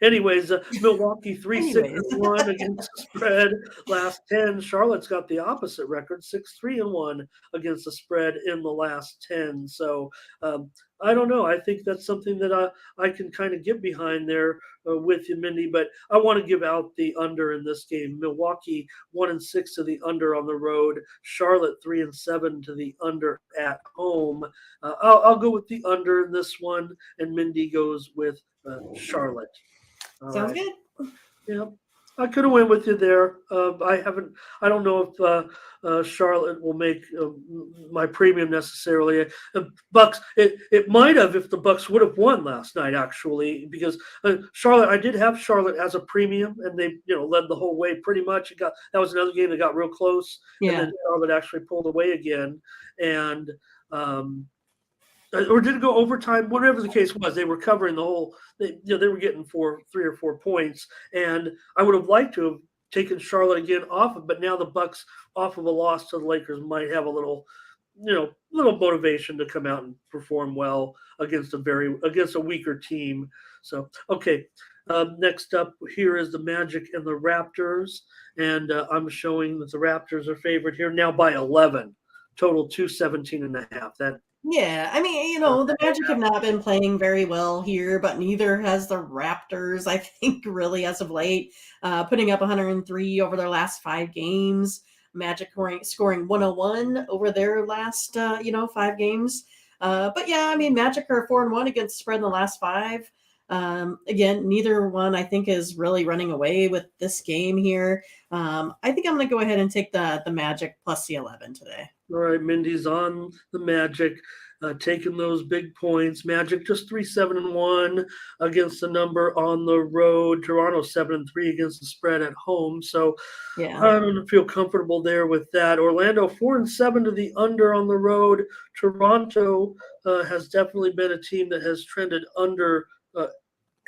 Anyways, Milwaukee 3-6-1 Anyways. against the spread last 10. Charlotte's got the opposite record, 6-3-1 against the spread in the last 10. So I don't know. I think that's something that I can kind of get behind there with you, Mindy. But I want to give out the under in this game. Milwaukee 1-6 to the under on the road. Charlotte 3-7 to the under at home. I'll go with the under in this one, and Mindy goes with Charlotte. All Sounds right. good. Yeah, I could have went with you there. I haven't. I don't know if Charlotte will make my premium necessarily. Bucks. It might have if the Bucks would have won last night, actually, because Charlotte. I did have Charlotte as a premium, and they led the whole way pretty much. That was another game that got real close, and then Charlotte actually pulled away again, and. Or did it go overtime? Whatever the case was, they were covering the whole. They were getting 3 or 4 points, and I would have liked to have taken Charlotte again off of. But now the Bucks off of a loss to the Lakers might have a little motivation to come out and perform well against a weaker team. So okay, next up here is the Magic and the Raptors, and I'm showing that the Raptors are favored here now by 11, total 217.5. That. Yeah, I mean, the Magic have not been playing very well here, but neither has the Raptors, I think, really, as of late, putting up 103 over their last 5 games. Magic scoring 101 over their last, 5 games. But yeah, I mean, Magic are 4-1 against spread in the last 5. Again, neither one, I think, is really running away with this game here. I think I'm going to go ahead and take the Magic plus the 11 today. All right, Mindy's on the Magic, taking those big points. Magic just 3-7-1 against the number on the road. Toronto 7-3 against the spread at home. So yeah, I don't feel comfortable there with that. Orlando 4-7 to the under on the road. Toronto has definitely been a team that has trended under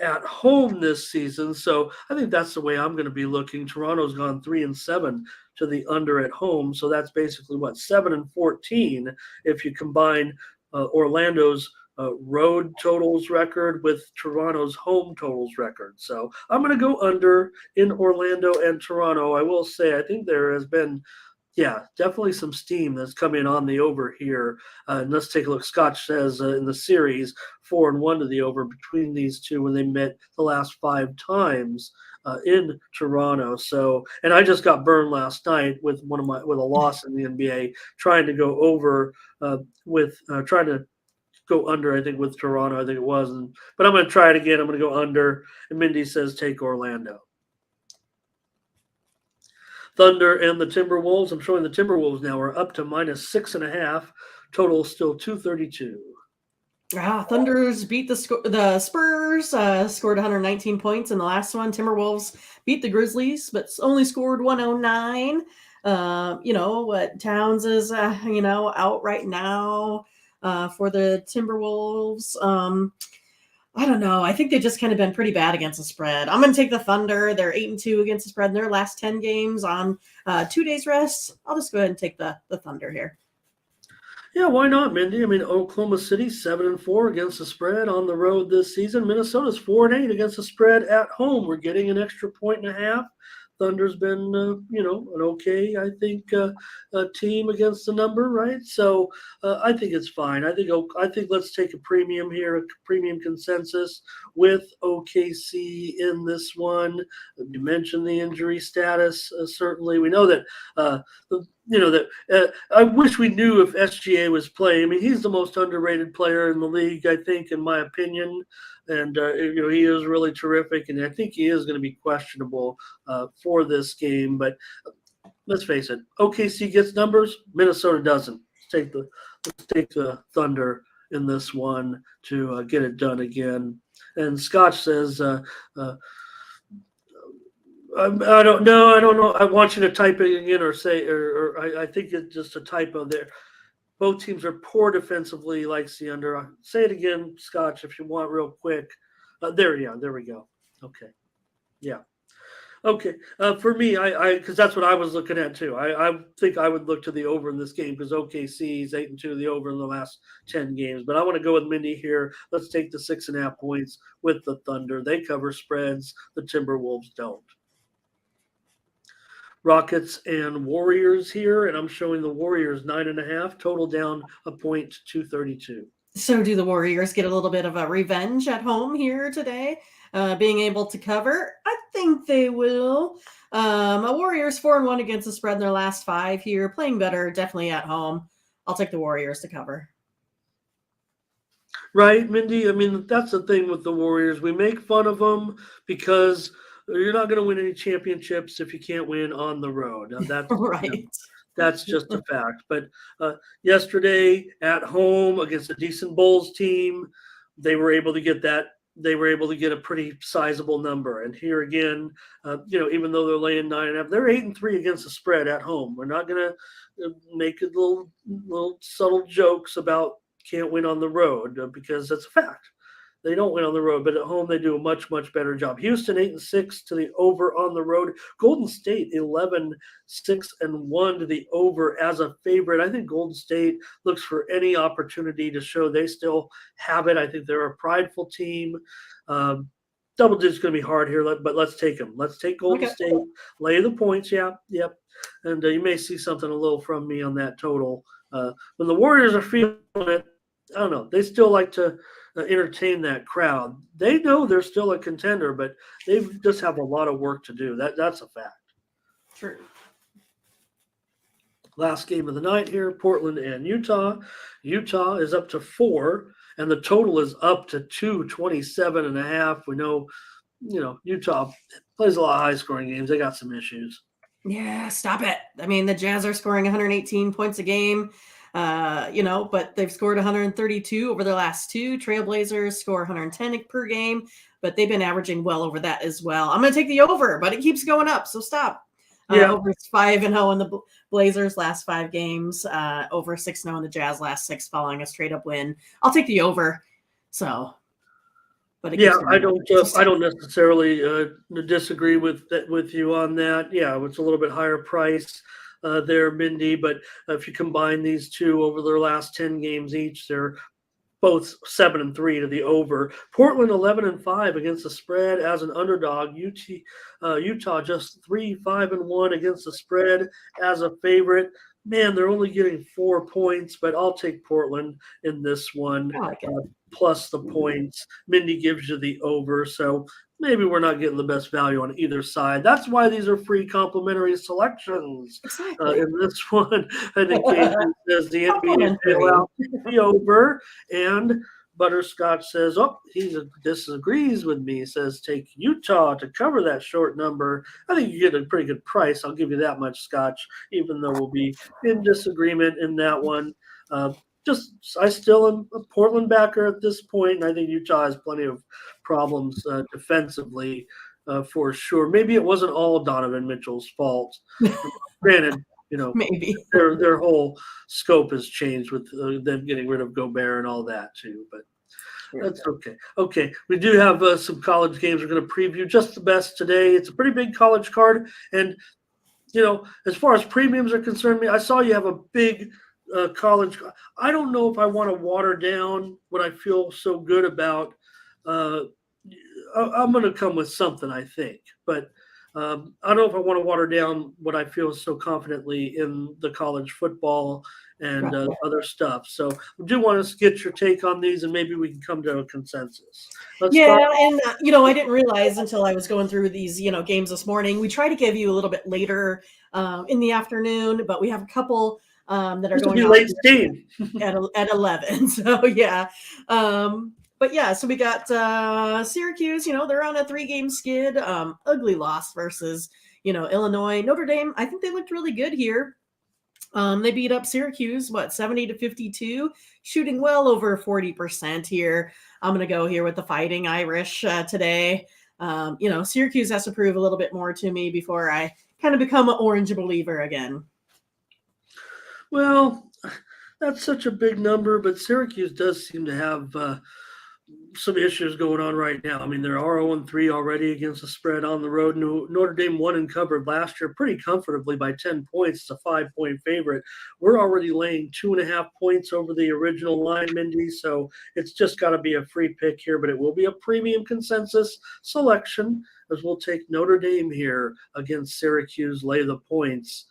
at home this season. So I think that's the way I'm going to be looking. Toronto's gone 3-7 to the under at home. So that's basically 7-14 if you combine Orlando's road totals record with Toronto's home totals record. So I'm going to go under in Orlando and Toronto. I will say I think there has been definitely some steam that's coming on the over here. And let's take a look. Scott says in the series 4-1 to the over between these two when they met the last 5 times in Toronto. So, and I just got burned last night with a loss in the NBA, trying to go over trying to go under. I think with Toronto, I think it was, but I'm going to try it again. I'm going to go under. And Mindy says take Orlando. Thunder and the Timberwolves. I'm showing the Timberwolves now are up to -6.5. Total still 232. Thunders beat the Spurs, scored 119 points in the last one. Timberwolves beat the Grizzlies, but only scored 109. Towns is, out right now for the Timberwolves. I don't know. I think they've just kind of been pretty bad against the spread. I'm going to take the Thunder. They're 8-2 against the spread in their last 10 games on 2 days rest. I'll just go ahead and take the Thunder here. Yeah, why not, Mindy? I mean, Oklahoma City 7-4 against the spread on the road this season. Minnesota's 4-8 against the spread at home. We're getting an extra 1.5. Thunder's been, an okay, I think, team against the number, right? So I think it's fine. I think let's take a premium here, a premium consensus with OKC in this one. You mentioned the injury status. Certainly, we know that. I wish we knew if SGA was playing. I mean, he's the most underrated player in the league, I think, in my opinion. And, he is really terrific. And I think he is going to be questionable for this game. But let's face it, OKC gets numbers. Minnesota doesn't. Let's take the Thunder in this one to get it done again. And Scotch says, I don't know. I want you to type it again or say, or I think it's just a typo there. Both teams are poor defensively, likes the under. Say it again, Scotch, if you want, real quick. There we go. Okay. Yeah. Okay. For me, I because that's what I was looking at too. I think I would look to the over in this game because OKC's 8-2 the over in the last 10 games. But I want to go with Mindy here. Let's take the 6.5 points with the Thunder. They cover spreads. The Timberwolves don't. Rockets and Warriors here, and I'm showing the Warriors 9.5, total down a point, 232. So do the Warriors get a little bit of a revenge at home here today, being able to cover? I think they will. A Warriors 4-1 against the spread in their last 5 here, playing better, definitely at home. I'll take the Warriors to cover. Right, Mindy? I mean, that's the thing with the Warriors. We make fun of them because you're not going to win any championships if you can't win on the road. Right. That's just a fact. But yesterday at home against a decent Bulls team, they were able to get that. They were able to get a pretty sizable number. And here again, even though they're laying 9.5, they're 8-3 against the spread at home. We're not going to make little subtle jokes about can't win on the road because that's a fact. They don't win on the road, but at home they do a much, much better job. Houston 8-6 to the over on the road. Golden State 11-6-1 to the over as a favorite. I think Golden State looks for any opportunity to show they still have it. I think they're a prideful team. Double digits going to be hard here, but let's take them. Let's take Golden State. Lay the points. Yep. And you may see something a little from me on that total. When the Warriors are feeling it, I don't know. They still like to entertain that crowd. They know they're still a contender, but they just have a lot of work to do. That's a fact. True. Last game of the night here, Portland and Utah. Utah is up to 4, and the total is up to 227.5. We know, Utah plays a lot of high-scoring games. They got some issues. Yeah, stop it. I mean, the Jazz are scoring 118 points a game. But they've scored 132 over their last 2. Trailblazers score 110 per game, but they've been averaging well over that as well. I'm going to take the over, but it keeps going up, so stop. Yeah. Over 5-0 in the Blazers last 5 games, over 6-0 in the Jazz last 6 following a straight-up win. I'll take the over. So, but I don't necessarily disagree with you on that. Yeah, it's a little bit higher price. There, Mindy, but if you combine these two over their last 10 games each, they're both 7-3 to the over. Portland 11-5 against the spread as an underdog. Utah just 3-5-1 against the spread as a favorite. Man, they're only getting 4 points, but I'll take Portland in this one. I like it. Plus the points. Mindy gives you the over, so maybe we're not getting the best value on either side. That's why these are free complimentary selections. Exactly. In this one, I think Jason says the NBA bailout the over, and Butterscotch says, he disagrees with me. He says take Utah to cover that short number. I think you get a pretty good price. I'll give you that much, Scotch, even though we'll be in disagreement in that one. I still am a Portland backer at this point, and I think Utah has plenty of problems defensively for sure. Maybe it wasn't all Donovan Mitchell's fault. Granted, maybe their whole scope has changed with them getting rid of Gobert and all that too, but that's okay. Okay, we do have some college games we're going to preview. Just the best today. It's a pretty big college card, and as far as premiums are concerned, I saw you have a big college. I don't know if I want to water down what I feel so good about. I'm going to come with something, I think, but I don't know if I want to water down what I feel so confidently in the college football and other stuff. So I do want to get your take on these, and maybe we can come to a consensus. I didn't realize until I was going through these, games this morning. We try to give you a little bit later in the afternoon, but we have a couple that are going late steam at 11. So yeah. So we got Syracuse, they're on a 3-game skid, ugly loss versus, Illinois. Notre Dame, I think they looked really good here. They beat up Syracuse, 70-52, shooting well over 40% here. I'm going to go here with the Fighting Irish today. Syracuse has to prove a little bit more to me before I kind of become an Orange believer again. Well, that's such a big number, but Syracuse does seem to have some issues going on right now. I mean, there are 0-3 already against the spread on the road. Notre Dame won and covered last year pretty comfortably by 10 points. It's a 5-point favorite. We're already laying 2.5 points over the original line, Mindy. So it's just got to be a free pick here, but it will be a premium consensus selection as we'll take Notre Dame here against Syracuse, lay the points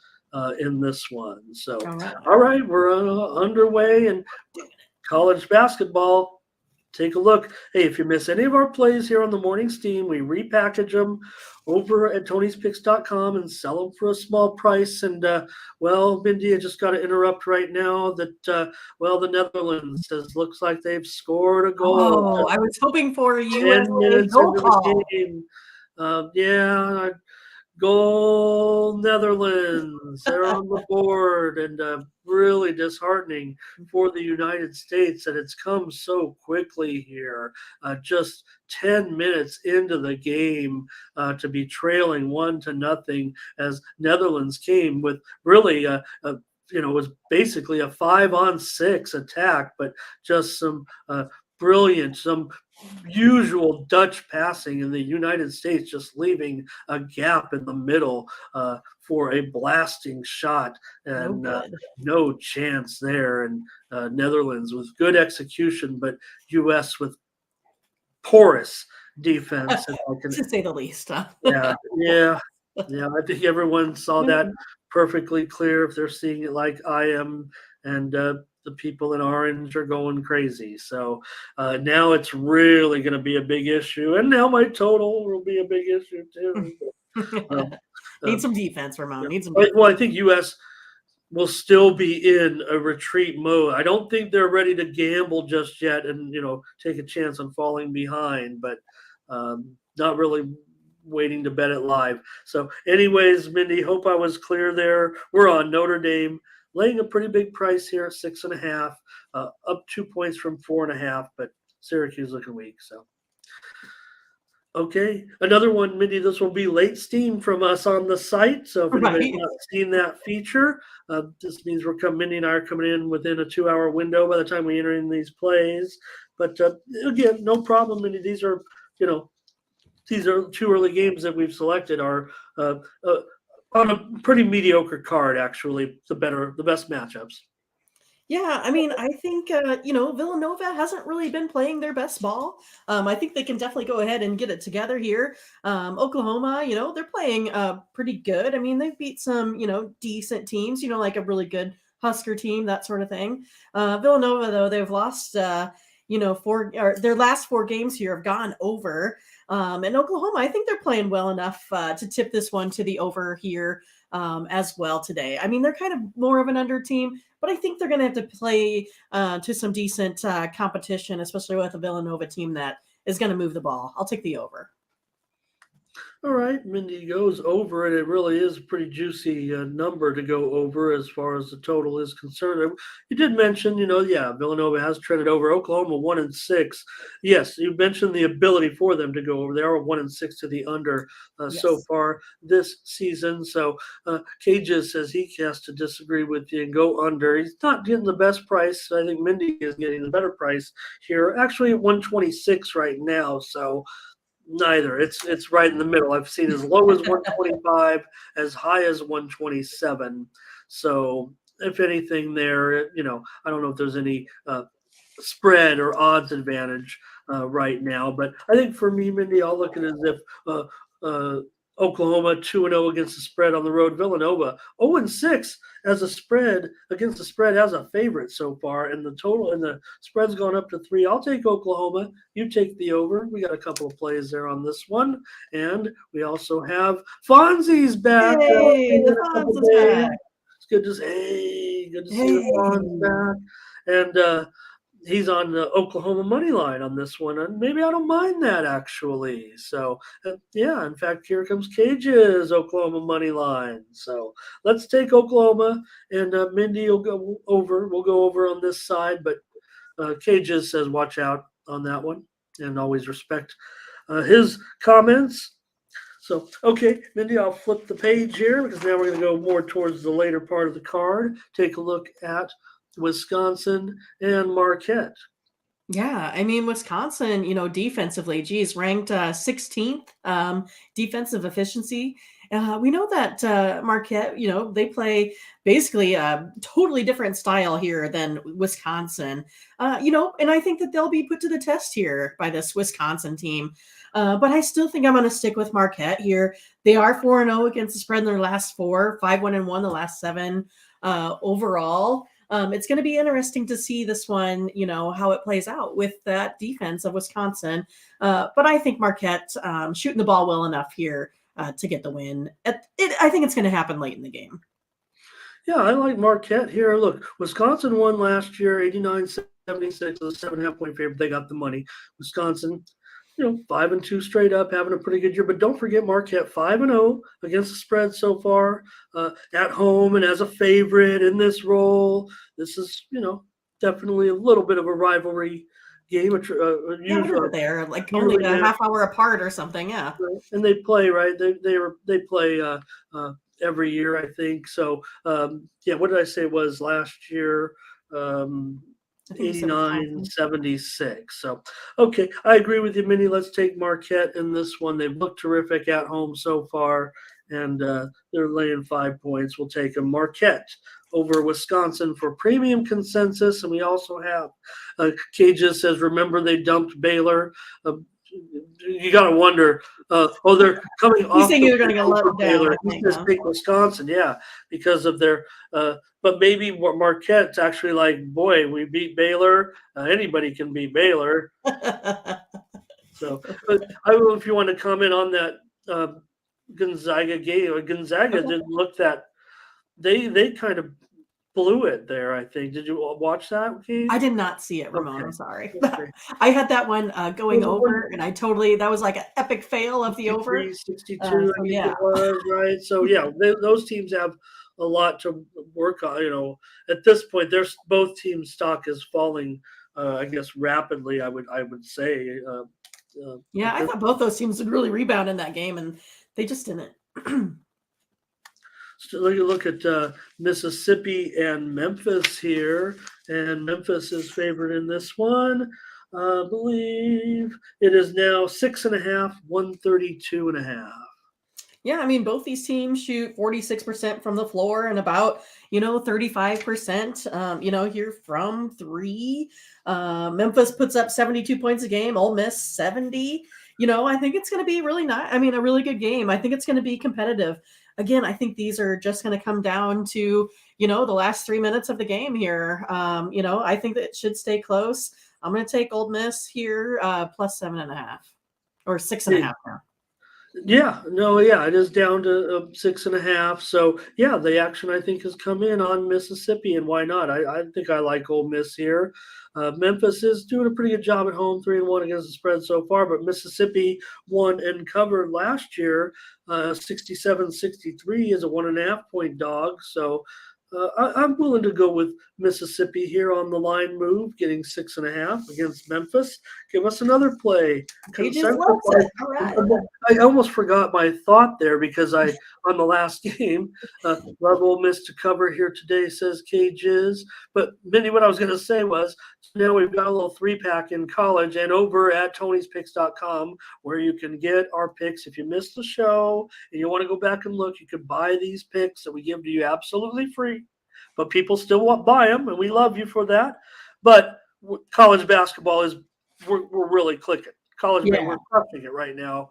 in this one. So, all right, we're underway and college basketball. Take a look. Hey, if you miss any of our plays here on the Morning Steam, we repackage them over at Tony'sPicks.com and sell them for a small price. And, well, Mindy, I just got to interrupt right now that, the Netherlands looks like they've scored a goal. Oh, I was hoping for a 10 minutes goal into call. the game. Goal Netherlands. They're on the board, and really disheartening for the United States that it's come so quickly here. Just 10 minutes into the game to be trailing 1-0 as Netherlands came with really it was basically a 5-on-6 attack, but just some brilliant, some usual Dutch passing in the United States, just leaving a gap in the middle for a blasting shot, and no chance there. And Netherlands with good execution, but U.S. with porous defense, to say the least. Yeah. I think everyone saw that perfectly clear if they're seeing it like I am, and the people in orange are going crazy. So now it's really going to be a big issue, and now my total will be a big issue too. Need some defense, Ramon. Need some. Well, I think U.S. will still be in a retreat mode. I don't think they're ready to gamble just yet, and take a chance on falling behind, but not really waiting to bet it live. So anyways, Mindy, hope I was clear there. We're on Notre Dame, laying a pretty big price here at 6.5, up 2 points from 4.5, but Syracuse looking weak. So, okay, another one, Mindy, this will be late steam from us on the site. So if anybody's not seen that feature, this means Mindy and I are coming in within a 2-hour window by the time we enter in these plays. But again, no problem, Mindy. These are two early games that we've selected are on a pretty mediocre card, actually, the best matchups. Yeah, I mean, I think, Villanova hasn't really been playing their best ball. I think they can definitely go ahead and get it together here. Oklahoma, they're playing pretty good. I mean, they've beat some, decent teams, like a really good Husker team, that sort of thing. Villanova, though, they've lost, their last 4 games here have gone over. And Oklahoma, I think they're playing well enough to tip this one to the over here as well today. I mean, they're kind of more of an under team, but I think they're going to have to play to some decent competition, especially with a Villanova team that is going to move the ball. I'll take the over. All right, Mindy goes over, and it really is a pretty juicy number to go over as far as the total is concerned. You did mention, Villanova has trended over. Oklahoma 1-6. Yes, you mentioned the ability for them to go over. They are 1-6 to the under so far this season. So Cages says he has to disagree with you and go under. He's not getting the best price. I think Mindy is getting the better price here. Actually, 126 right now. So neither. It's right in the middle. I've seen as low as 125, as high as 127. So if anything there, I don't know if there's any spread or odds advantage right now. But I think for me, Mindy, I'll look at it as if Oklahoma 2-0 against the spread on the road. Villanova 0-6 as a spread against the spread as a favorite so far, and the total and the spread's gone up to 3. I'll take Oklahoma. You take the over. We got a couple of plays there on this one, and we also have Fonzie's back. Hey, the Fonz is back. It's good to see. Good to see the Fonz back, and he's on the Oklahoma money line on this one, and maybe I don't mind that actually. So in fact, here comes Cage's Oklahoma money line. So let's take Oklahoma, and Mindy will go over. We'll go over on this side, but Cage's says watch out on that one, and always respect his comments. So, okay, Mindy, I'll flip the page here because now we're going to go more towards the later part of the card. Take a look at Wisconsin and Marquette. Yeah, I mean, Wisconsin, defensively, geez, ranked 16th defensive efficiency. We know that Marquette, they play basically a totally different style here than Wisconsin. And I think that they'll be put to the test here by this Wisconsin team. But I still think I'm going to stick with Marquette here. They are 4-0 against the spread in their last four, 5-1-1 the last seven overall. It's going to be interesting to see this one, how it plays out with that defense of Wisconsin. But I think Marquette shooting the ball well enough here to get the win. I think it's going to happen late in the game. Yeah, I like Marquette here. Look, Wisconsin won last year, 89-76, a 7.5-point favorite. They got the money. Wisconsin, 5-2 straight up, having a pretty good year. But don't forget Marquette, 5-0 against the spread so far, at home and as a favorite in this role. This is, definitely a little bit of a rivalry game. Usually they're like only a half hour apart or something. Yeah, and they play right. They play every year, I think. So what did I say was last year? 89-76. So, okay, I agree with you, Minnie. Let's take Marquette in this one. They've looked terrific at home so far, and they're laying 5 points. We'll take them. Marquette over Wisconsin for premium consensus, and we also have Cages says, remember they dumped Baylor. You got to wonder. They're coming off. You think you're going to get let down? He says take Wisconsin, yeah, because of their. But maybe Marquette's actually like, boy, we beat Baylor. Anybody can beat Baylor. So, but I don't know if you want to comment on that Gonzaga game. Gonzaga didn't look that. They kind of blew it there, I think. Did you watch that game? I did not see it, Ramon. Okay. I'm sorry. Okay. I had that one going over, and that was like an epic fail of the over. 62, I think it was, right? So, yeah, those teams have a lot to work on. At this point, both teams' stock is falling, I guess, rapidly, I would say. I thought both those teams would really rebound in that game, and they just didn't. So look at Mississippi and Memphis here, and Memphis is favored in this one. I believe it is now 6.5, 132.5. Yeah, I mean, both these teams shoot 46% from the floor and about, 35%, here from three. Memphis puts up 72 points a game, Ole Miss 70. I think it's going to be really nice. I mean, a really good game. I think it's going to be competitive. Again, I think these are just going to come down to, the last 3 minutes of the game here. I think that it should stay close. I'm going to take Ole Miss here plus 7.5 or 6.5 now. It is down to 6.5. So, the action, I think, has come in on Mississippi, and why not? I think I like Ole Miss here. Memphis is doing a pretty good job at home, 3-1 against the spread so far, but Mississippi won and covered last year, 67-63 is a 1.5-point dog. So I'm willing to go with Mississippi here on the line move, getting 6.5 against Memphis. Give us another play. All right. I almost forgot my thought there because on the last game, love Ole Miss to cover here today, says Cages. But Minnie, what I was going to say was, now we've got a little 3-pack in college and over at Tony'sPicks.com where you can get our picks. If you missed the show and you want to go back and look, you could buy these picks that we give to you absolutely free. But people still want to buy them, and we love you for that. But college basketball we're really clicking. We're crushing it right now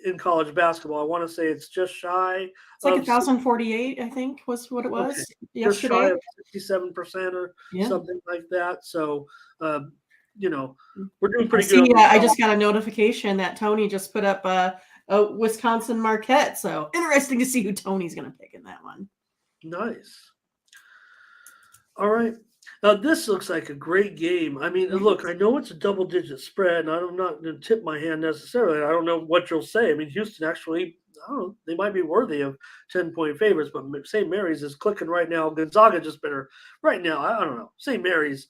in college basketball. I want to say it's just shy. It's like 1,048, I think, was what it was yesterday. Just shy of 67% or something like that. So, we're doing pretty good. Yeah, I just got a notification that Tony just put up a Wisconsin Marquette. So interesting to see who Tony's going to pick in that one. Nice. All right. Now, this looks like a great game. I mean, look, I know it's a double-digit spread, and I'm not going to tip my hand necessarily. I don't know what you'll say. I mean, Houston actually, they might be worthy of 10-point favorites, but St. Mary's is clicking right now. Gonzaga just better right now. I don't know. St. Mary's,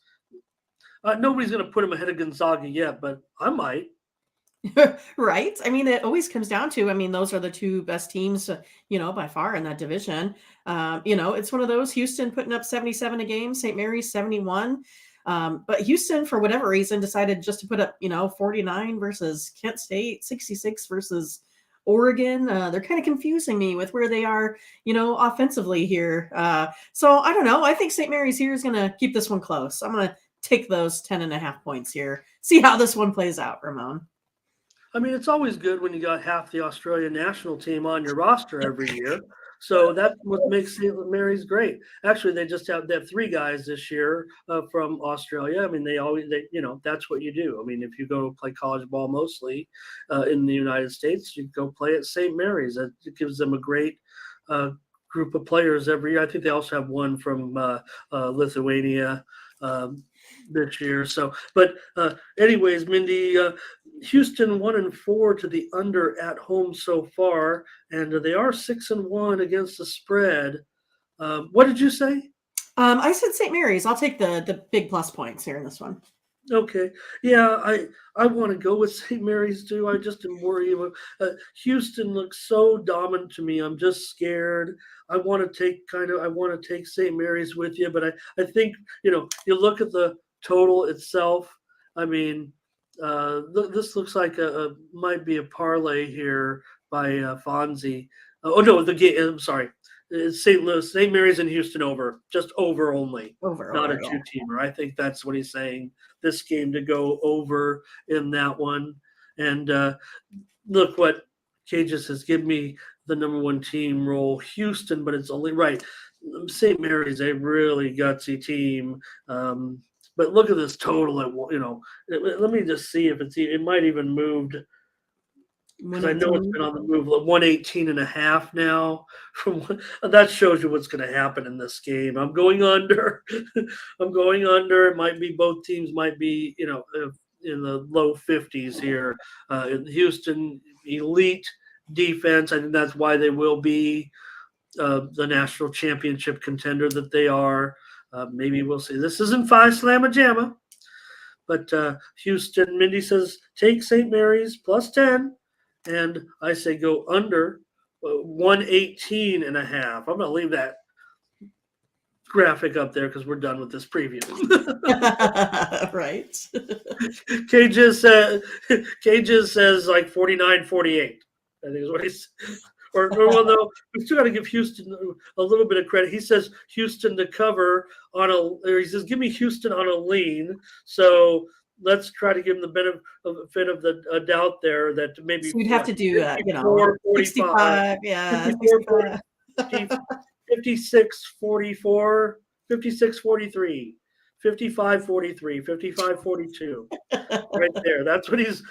nobody's going to put them ahead of Gonzaga yet, but I might. Right? I mean, it always comes down to, I mean, those are the two best teams, by far in that division. It's one of those, Houston putting up 77 a game, St. Mary's 71. But Houston, for whatever reason, decided just to put up, 49 versus Kent State, 66 versus Oregon. They're kind of confusing me with where they are, offensively here. So I don't know. I think St. Mary's here is going to keep this one close. I'm going to take those 10.5 points here. See how this one plays out, Ramon. I mean, it's always good when you got half the Australian national team on your roster every year. So that's what makes St. Mary's great. Actually, they have 3 guys this year from Australia. I mean, that's what you do. I mean, if you go play college ball mostly in the United States, you go play at St. Mary's. It gives them a great group of players every year. I think they also have one from Lithuania this year. So, but anyways, Mindy, Houston 1-4 to the under at home so far, and they are 6-1 against the spread. What did you say? I said St. Mary's. I'll take the big plus points here in this one. Okay. Yeah, I want to go with St. Mary's too. I just am worried about Houston looks so dominant to me. I'm just scared. I want to take St. Mary's with you, but I think, you look at the total itself. I mean, this looks like might be a parlay here by Fonzie. Oh no, the game. I'm sorry. It's St. Mary's and Houston just over only, not a 2-teamer. I think that's what he's saying. This game to go over in that one. And look what Cages says. Give me the number 1 team role, Houston, but it's only right. St. Mary's a really gutsy team. But look at this total. Let me just see if it might even moved. Because I know it's been on the move, 118.5 now. That shows you what's going to happen in this game. I'm going under. It might be both teams might be, in the low 50s here. Houston, elite defense. I think that's why they will be the national championship contender that they are. Maybe we'll see. This isn't 5 slamma-jamma. But Houston, Mindy says, take St. Mary's plus 10. And I say go under 118.5. I'm going to leave that graphic up there because we're done with this preview. Right. Cages says like 49-48. I think is what he's. Or well, no, we still got to give Houston a little bit of credit. He says Houston to cover he says give me Houston on a lean. So let's try to give him the benefit of the doubt there that maybe so we'd have to do 65, 65, 56, 44, 56, 43, 55, 43, 55, 42. Right there. That's what he's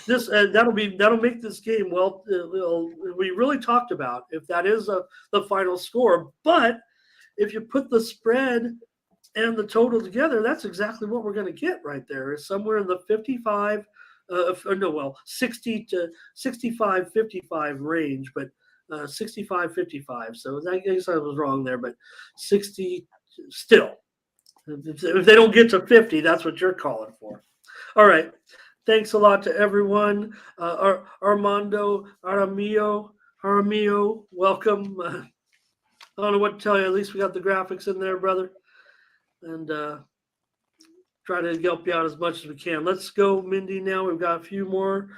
this that'll make this game we really talked about if that is the final score. But if you put the spread and the total together, that's exactly what we're going to get right there. Is somewhere in the 60 to 65, 55 range, but 65, 55. So I guess I was wrong there, but 60 still. If they don't get to 50, that's what you're calling for. All right. Thanks a lot to everyone. Armando Aramillo, welcome. I don't know what to tell you. At least we got the graphics in there, brother. And try to help you out as much as we can. Let's go, Mindy, now. We've got a few more.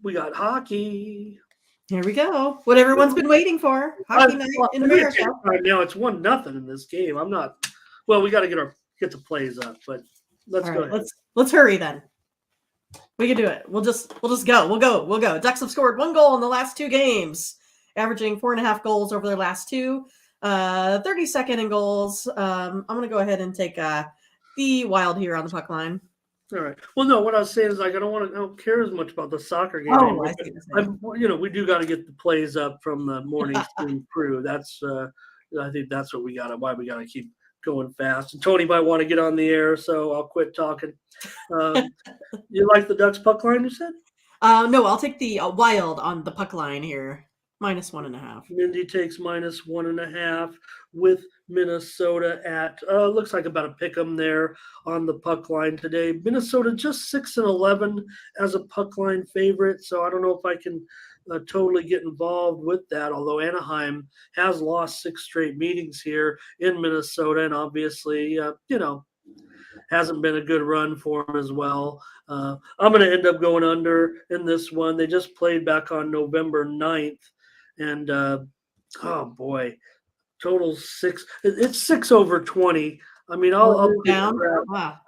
We got hockey. Here we go. What everyone's been waiting for. Hockey night in America. Right now, it's 1-0 in this game. I'm not – well, we got to get the plays up, but let's go ahead. Let's hurry then. We can do it. We'll just go. We'll go. Ducks have scored 1 goal in the last 2 games, averaging 4.5 goals over their last 2. 32nd in goals. I'm going to go ahead and take the Wild here on the puck line. All right. Well, no, what I was saying is like I don't care as much about the soccer game. Oh, I see. We do got to get the plays up from the morning team crew. That's I think that's what why we got to keep going fast. And Tony might want to get on the air, so I'll quit talking. You like the Ducks puck line, you said? No, I'll take the Wild on the puck line here. -1.5. Mindy takes -1.5 with Minnesota at looks like about a pick 'em there on the puck line today. Minnesota just 6-11 as a puck line favorite, so I don't know if I can totally get involved with that. Although Anaheim has lost 6 straight meetings here in Minnesota, and obviously, hasn't been a good run for them as well. I'm going to end up going under in this one. They just played back on November 9th, and oh boy, total 6. It's 6/20. I mean, I'll give it down. that. Wow.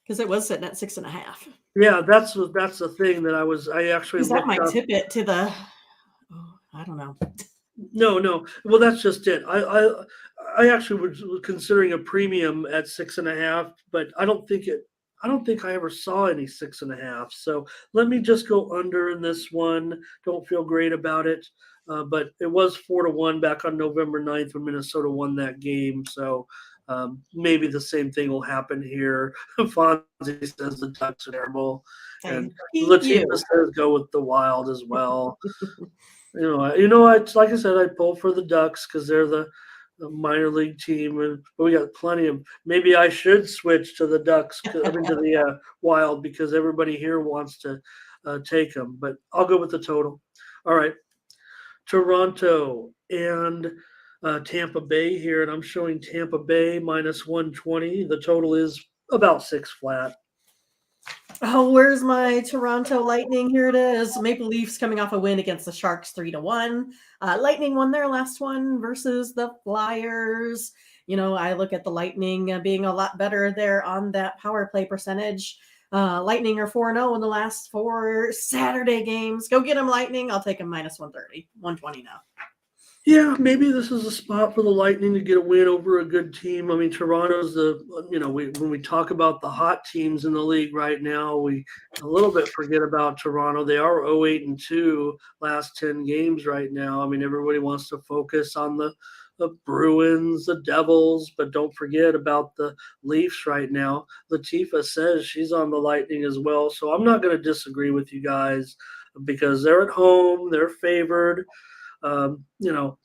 Because it was sitting at 6.5. Yeah, that's the thing that I actually Because that looked might up. tip it to the, I don't know. No. Well, that's just it. I actually was considering a premium at 6.5, but I don't think I ever saw any 6.5. So let me just go under in this one. Don't feel great about it. But it was 4-1 back on November 9th when Minnesota won that game. So maybe the same thing will happen here. Fonzie says the Ducks are terrible. And Thank Latifah you. says go with the Wild as well. Like I said, I pull for the Ducks because they're the minor league team, and we got plenty of. Maybe I should switch to the Ducks, to the Wild, because everybody here wants to take them. But I'll go with the total. All right, Toronto and Tampa Bay here, and I'm showing Tampa Bay minus 120. The total is about 6 flat. Oh, where's my Toronto Lightning? Here it is. Maple Leafs coming off a win against the Sharks 3-1. Lightning won their last one versus the Flyers. I look at the Lightning being a lot better there on that power play percentage. Lightning are 4-0 in the last 4 Saturday games. Go get them, Lightning. I'll take them minus 130, 120 now. Yeah, maybe this is a spot for the Lightning to get a win over a good team. I mean, Toronto's when we talk about the hot teams in the league right now, we a little bit forget about Toronto. They are 0-8-2 last 10 games right now. I mean, everybody wants to focus on the Bruins, the Devils, but don't forget about the Leafs right now. Latifah says she's on the Lightning as well, so I'm not going to disagree with you guys because they're at home, they're favored.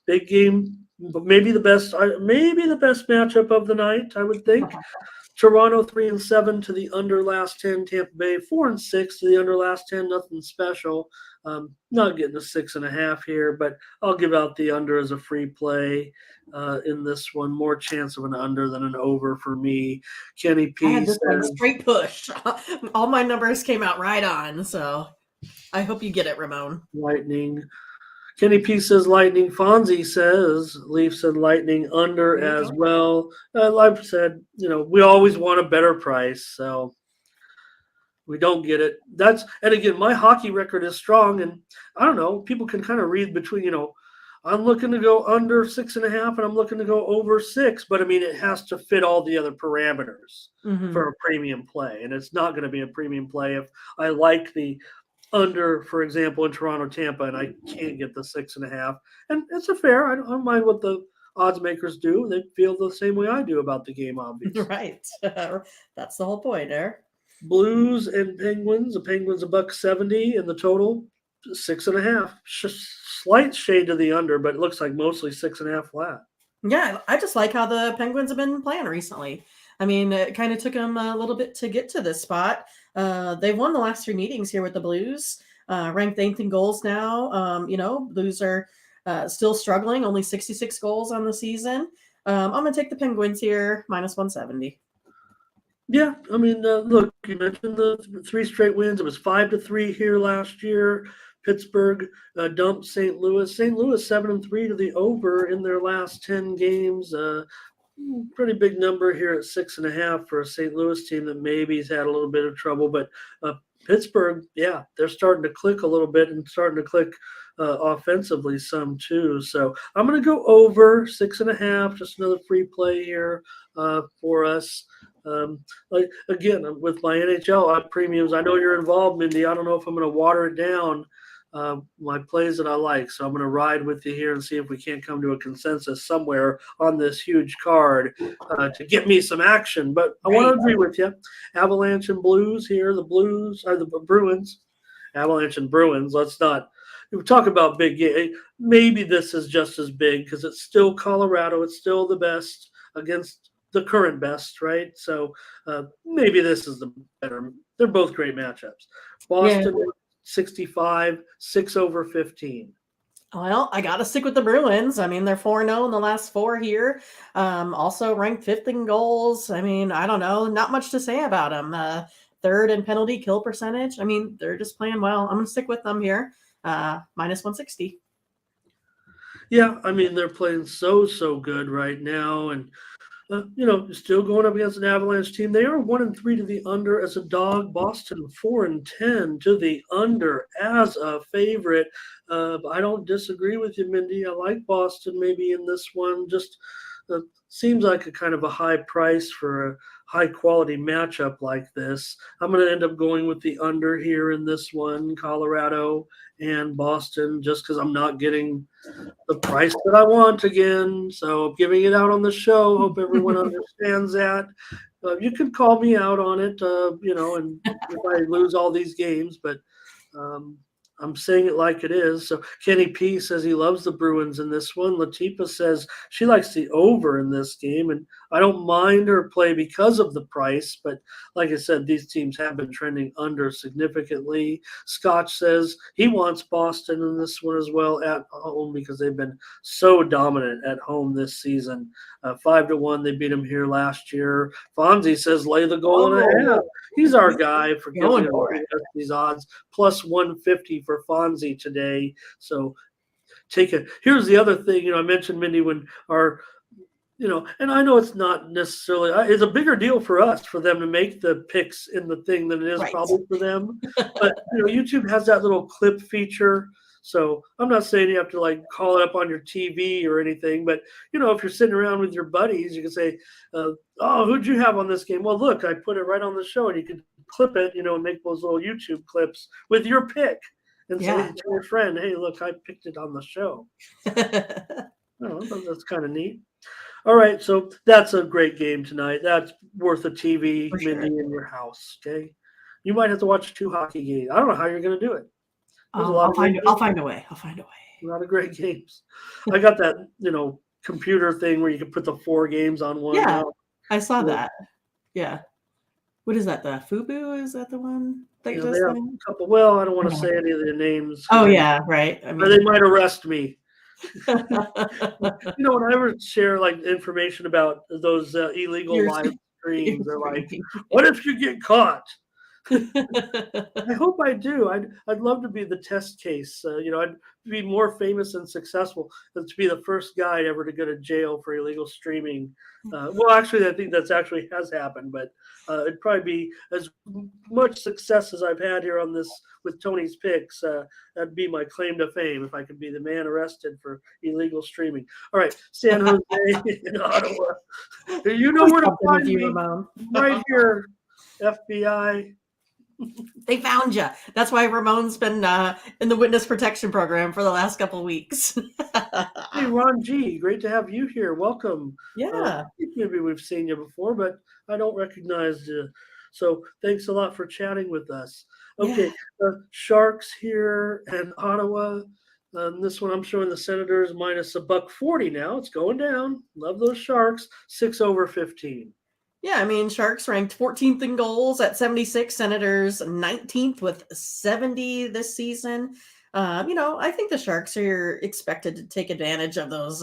Big game, but maybe the best matchup of the night, I would think. Toronto 3-7 to the under last 10. Tampa Bay 4-6 to the under last 10. Nothing special. Not getting a 6.5 here, but I'll give out the under as a free play in this one. More chance of an under than an over for me. Kenny P I had this says, straight push. All my numbers came out right on, so I hope you get it, Ramon. Lightning. Kenny P says Lightning. Fonzie says Leafs and Lightning under as well. Like I said, we always want a better price, so we don't get it. And again, my hockey record is strong, and I don't know. People can kind of read between. I'm looking to go under 6.5, and I'm looking to go over 6. But I mean, it has to fit all the other parameters for a premium play, and it's not going to be a premium play if I like the under, for example, in Toronto, Tampa, and I can't get the 6.5. And it's fair. I don't mind what the odds makers do. They feel the same way I do about the game, obviously. Right. That's the whole point there. Blues and Penguins. The Penguins $1.70, and the total 6.5. Slight shade to the under, but it looks like mostly 6.5 flat. Yeah, I just like how the Penguins have been playing recently. I mean, it kind of took them a little bit to get to this spot. They've won the last 3 meetings here with the Blues, ranked 8th in goals now. Blues are still struggling, only 66 goals on the season. I'm going to take the Penguins here, minus 170. Yeah, I mean, look, you mentioned the 3 straight wins. It was 5-3 here last year. Pittsburgh dumped St. Louis. St. Louis 7-3 to the over in their last 10 games. Pretty big number here at 6.5 for a St. Louis team that maybe has had a little bit of trouble. But Pittsburgh, yeah, they're starting to click a little bit and starting to click offensively some too. So I'm going to go over 6.5. Just another free play here for us. Again, with my NHL premiums, I know you're involved, Mindy. I don't know if I'm going to water it down. My plays that I like. So I'm going to ride with you here and see if we can't come to a consensus somewhere on this huge card to get me some action. But I want to agree with you. Avalanche and Blues here. The Blues are the Bruins. Avalanche and Bruins. Let's not talk about big game. Maybe this is just as big because it's still Colorado. It's still the best against the current best, right? So maybe this is the better. They're both great matchups. Boston 65, 6/15. Well, I got to stick with the Bruins. I mean, they're 4-0 in the last 4 here. Also ranked 5th in goals. I mean, I don't know. Not much to say about them. 3rd in penalty kill percentage. I mean, they're just playing well. I'm going to stick with them here. -160. Yeah, I mean, they're playing so good right now. And still going up against an Avalanche team. They are 1-3 to the under as a dog. Boston 4-10 to the under as a favorite. I don't disagree with you, Mindy. I like Boston maybe in this one. Just seems like a kind of a high price for a high quality matchup like this. I'm going to end up going with the under here in this one, Colorado and Boston, just because I'm not getting the price that I want again. So I'm giving it out on the show. Hope everyone understands that. You can call me out on it, and if I lose all these games, but I'm saying it like it is. So Kenny P says he loves the Bruins in this one. Latifa says she likes the over in this game, and I don't mind her play because of the price. But like I said, these teams have been trending under significantly. Scotch says he wants Boston in this one as well at home because they've been so dominant at home this season. 5-1, they beat them here last year. Fonzie says lay the goal and a half. He's our guy for giving these odds. Plus 150 for Fonzie today. So here's the other thing, I mentioned, Mindy, when and I know it's not necessarily, it's a bigger deal for us, for them to make the picks in the thing than it is probably for them. But, YouTube has that little clip feature. So I'm not saying you have to call it up on your TV or anything, but if you're sitting around with your buddies, you can say, "Oh, who'd you have on this game?" Well, look, I put it right on the show, and you can clip it, and make those little YouTube clips with your pick, and say to your friend, "Hey, look, I picked it on the show." That's kind of neat. All right, so that's a great game tonight. That's worth a TV, Mindy, in your house. Okay, you might have to watch 2 hockey games. I don't know how you're going to do it. I'll find a way. A lot of great games. I got that, computer thing where you can put the 4 games on one. Yeah, I saw that. Yeah. What is that? The Fubu? Is that the one that they have a couple. Well, I don't want to say any of their names. Oh, yeah, right. I mean, they might arrest me. Whenever I share information about those illegal live streams, they're like, "What if you get caught?" I hope I do. I'd love to be the test case. I'd be more famous and successful than to be the first guy ever to go to jail for illegal streaming. Well, actually, I think that's actually has happened, but it'd probably be as much success as I've had here on this with Tony's picks. That'd be my claim to fame if I could be the man arrested for illegal streaming. All right, San Jose and Ottawa. You know where to find me, right here, FBI. They found you. That's why Ramon's been in the witness protection program for the last couple of weeks. Hey, Ron G, great to have you here. Welcome. Yeah. I think maybe we've seen you before, but I don't recognize you. So thanks a lot for chatting with us. Okay, Sharks here and Ottawa. This one I'm showing the Senators minus $1.40 now. It's going down. Love those Sharks. 6/15. Yeah, I mean, Sharks ranked 14th in goals at 76, Senators 19th with 70 this season. I think the Sharks are expected to take advantage of those,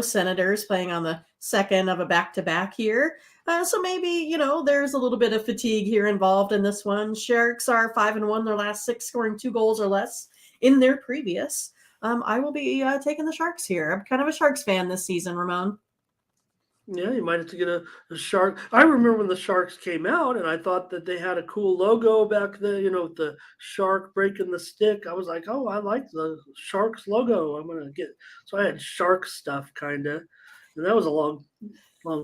Senators playing on the second of a back-to-back here. So maybe, there's a little bit of fatigue here involved in this one. Sharks are 5-1 their last 6, scoring 2 goals or less in their previous. I will be taking the Sharks here. I'm kind of a Sharks fan this season, Ramon. Yeah, you might have to get a shark. I remember when the Sharks came out, and I thought that they had a cool logo back then, with the shark breaking the stick. I was like, oh, I like the Sharks logo. I'm going to get. So I had shark stuff, kind of. And that was a long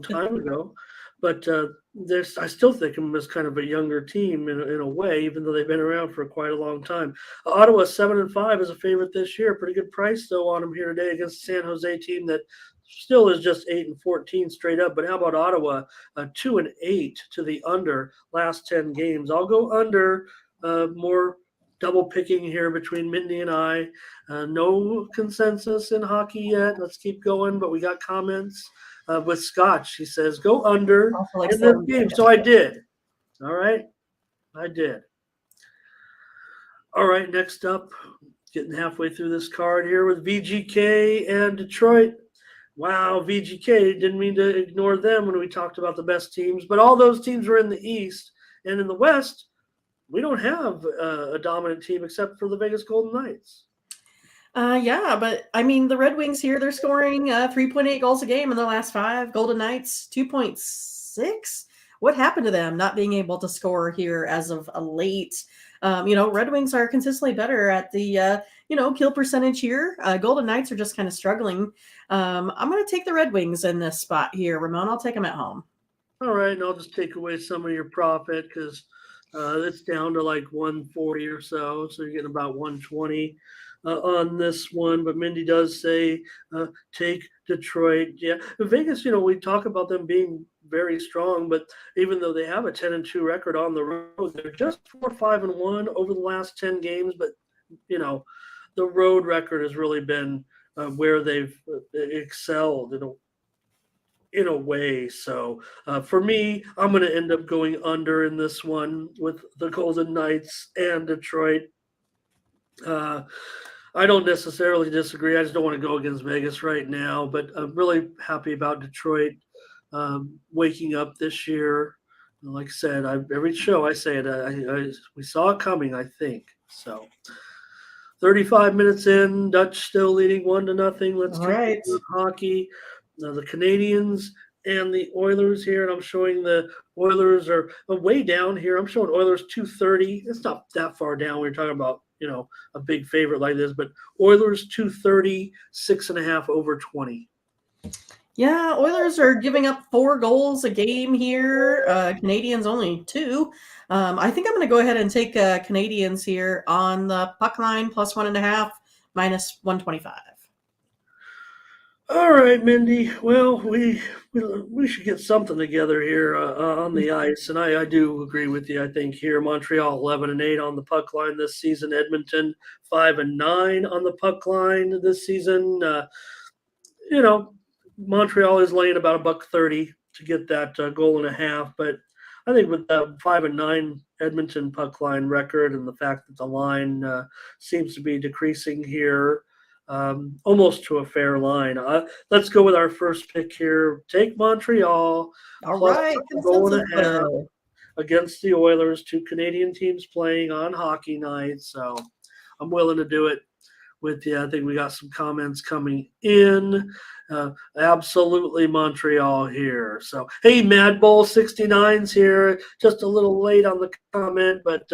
time ago. But I still think of them as kind of a younger team in a way, even though they've been around for quite a long time. Ottawa 7-5 is a favorite this year. Pretty good price, though, on them here today against the San Jose team that still is just 8-14 straight up. But how about Ottawa? 2-8 to the under last 10 games. I'll go under. More double picking here between Mindy and I. No consensus in hockey yet. Let's keep going, but we got comments. with Scotch. He says, go under Also likes in this the game. So I did. All right. I did. All right. Next up, getting halfway through this card here with VGK and Detroit. Wow, VGK, didn't mean to ignore them when we talked about the best teams, but all those teams were in the East. And in the West, we don't have a dominant team except for the Vegas Golden Knights. Yeah, but I mean, the Red Wings here, they're scoring 3.8 goals a game in the last 5. Golden Knights, 2.6. What happened to them not being able to score here as of late? Red Wings are consistently better at the, kill percentage here. Golden Knights are just kind of struggling. I'm going to take the Red Wings in this spot here. Ramon, I'll take them at home. All right, and I'll just take away some of your profit because it's down to like 140 or so. So you're getting about 120 on this one. But Mindy does say take Detroit. Yeah, Vegas, we talk about them being very strong, but even though they have a 10-2 record on the road, they're just 4-5-1 over the last 10 games. But, the road record has really been where they've excelled in a way. So for me, I'm going to end up going under in this one with the Golden Knights and Detroit. I don't necessarily disagree. I just don't want to go against Vegas right now, but I'm really happy about Detroit waking up this year. Like I said, every show I say it, we saw it coming, I think. So 35 minutes in, Dutch still leading 1-0. Let's All keep hockey. The Canadiens and the Oilers here, and I'm showing the Oilers are way down here. I'm showing Oilers 230. It's not that far down. We're talking about, a big favorite like this, but Oilers 230, 6.5 over 20. Yeah, Oilers are giving up 4 goals a game here. Canadians only 2. I think I'm going to go ahead and take Canadians here on the puck line plus 1.5 minus 125. All right, Mindy. Well, we should get something together here on the ice, and I do agree with you. I think here Montreal 11-8 on the puck line this season. Edmonton 5-9 on the puck line this season. Montreal is laying about $1.30 to get that goal and a half, but I think with the 5-9 Edmonton puck line record and the fact that the line seems to be decreasing here. Almost to a fair line. Let's go with our first pick here. Take Montreal. All right. Goal and a half against the Oilers, 2 Canadian teams playing on hockey night. So I'm willing to do it with you. I think we got some comments coming in. Absolutely Montreal here. So, hey, Mad Bull 69's here. Just a little late on the comment, but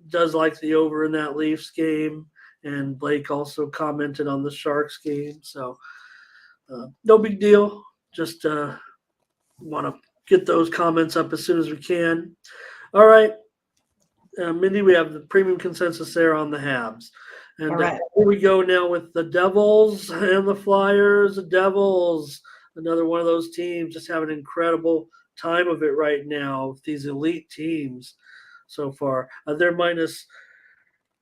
does like the over in that Leafs game. And Blake also commented on the Sharks game. So no big deal. Just want to get those comments up as soon as we can. All right. Mindy, we have the premium consensus there on the Habs. And here we go now with the Devils and the Flyers. The Devils, another one of those teams, just having an incredible time of it right now with these elite teams so far. They're minus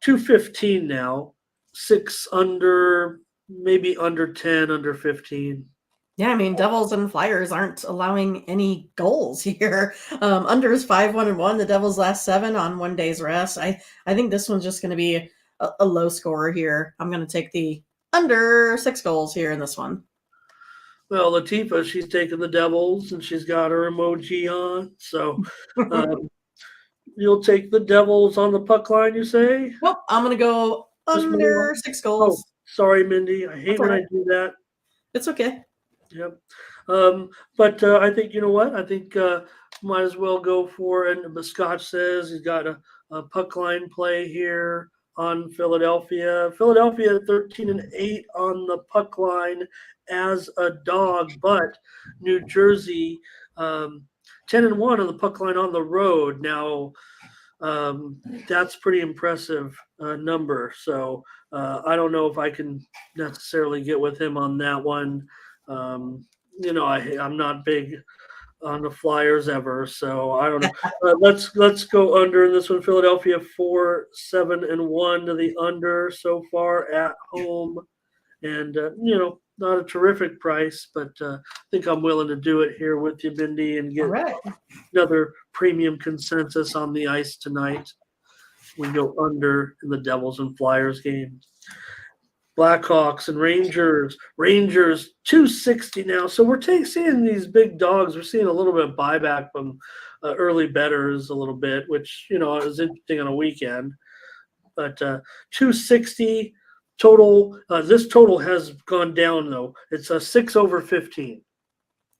215 now, 6 under, maybe under 10, under 15. Yeah, I mean, Devils and Flyers aren't allowing any goals here. Under is 5-1-1. The Devils last 7 on 1 day's rest. I think this one's just going to be a low scorer here. I'm going to take the under 6 goals here in this one. Well, Latifah, she's taking the Devils, and she's got her emoji on. So you'll take the Devils on the puck line, you say? Nope, I'm going to go under 6 goals. Oh, sorry, Mindy. I hate when I do that. It's okay. Yep. But I think, you know what? I think might as well go for, and Scotch says he's got a puck line play here on Philadelphia. Philadelphia 13-8 on the puck line as a dog, but New Jersey 10-1 on the puck line on the road. Now, that's pretty impressive number. So I don't know if I can necessarily get with him on that one. I'm not big on the Flyers ever, so I don't know. Let's go under in this one. Philadelphia 4-7-1 to the under so far at home, and not a terrific price, but I think I'm willing to do it here with you, Mindy, and All get right. another premium consensus on the ice tonight. We go under in the Devils and Flyers game. Blackhawks and Rangers. Rangers 260 now. So we're seeing these big dogs. We're seeing a little bit of buyback from early bettors a little bit, which, is interesting on a weekend. But 260 total. This total has gone down, though. It's a 6 over 15.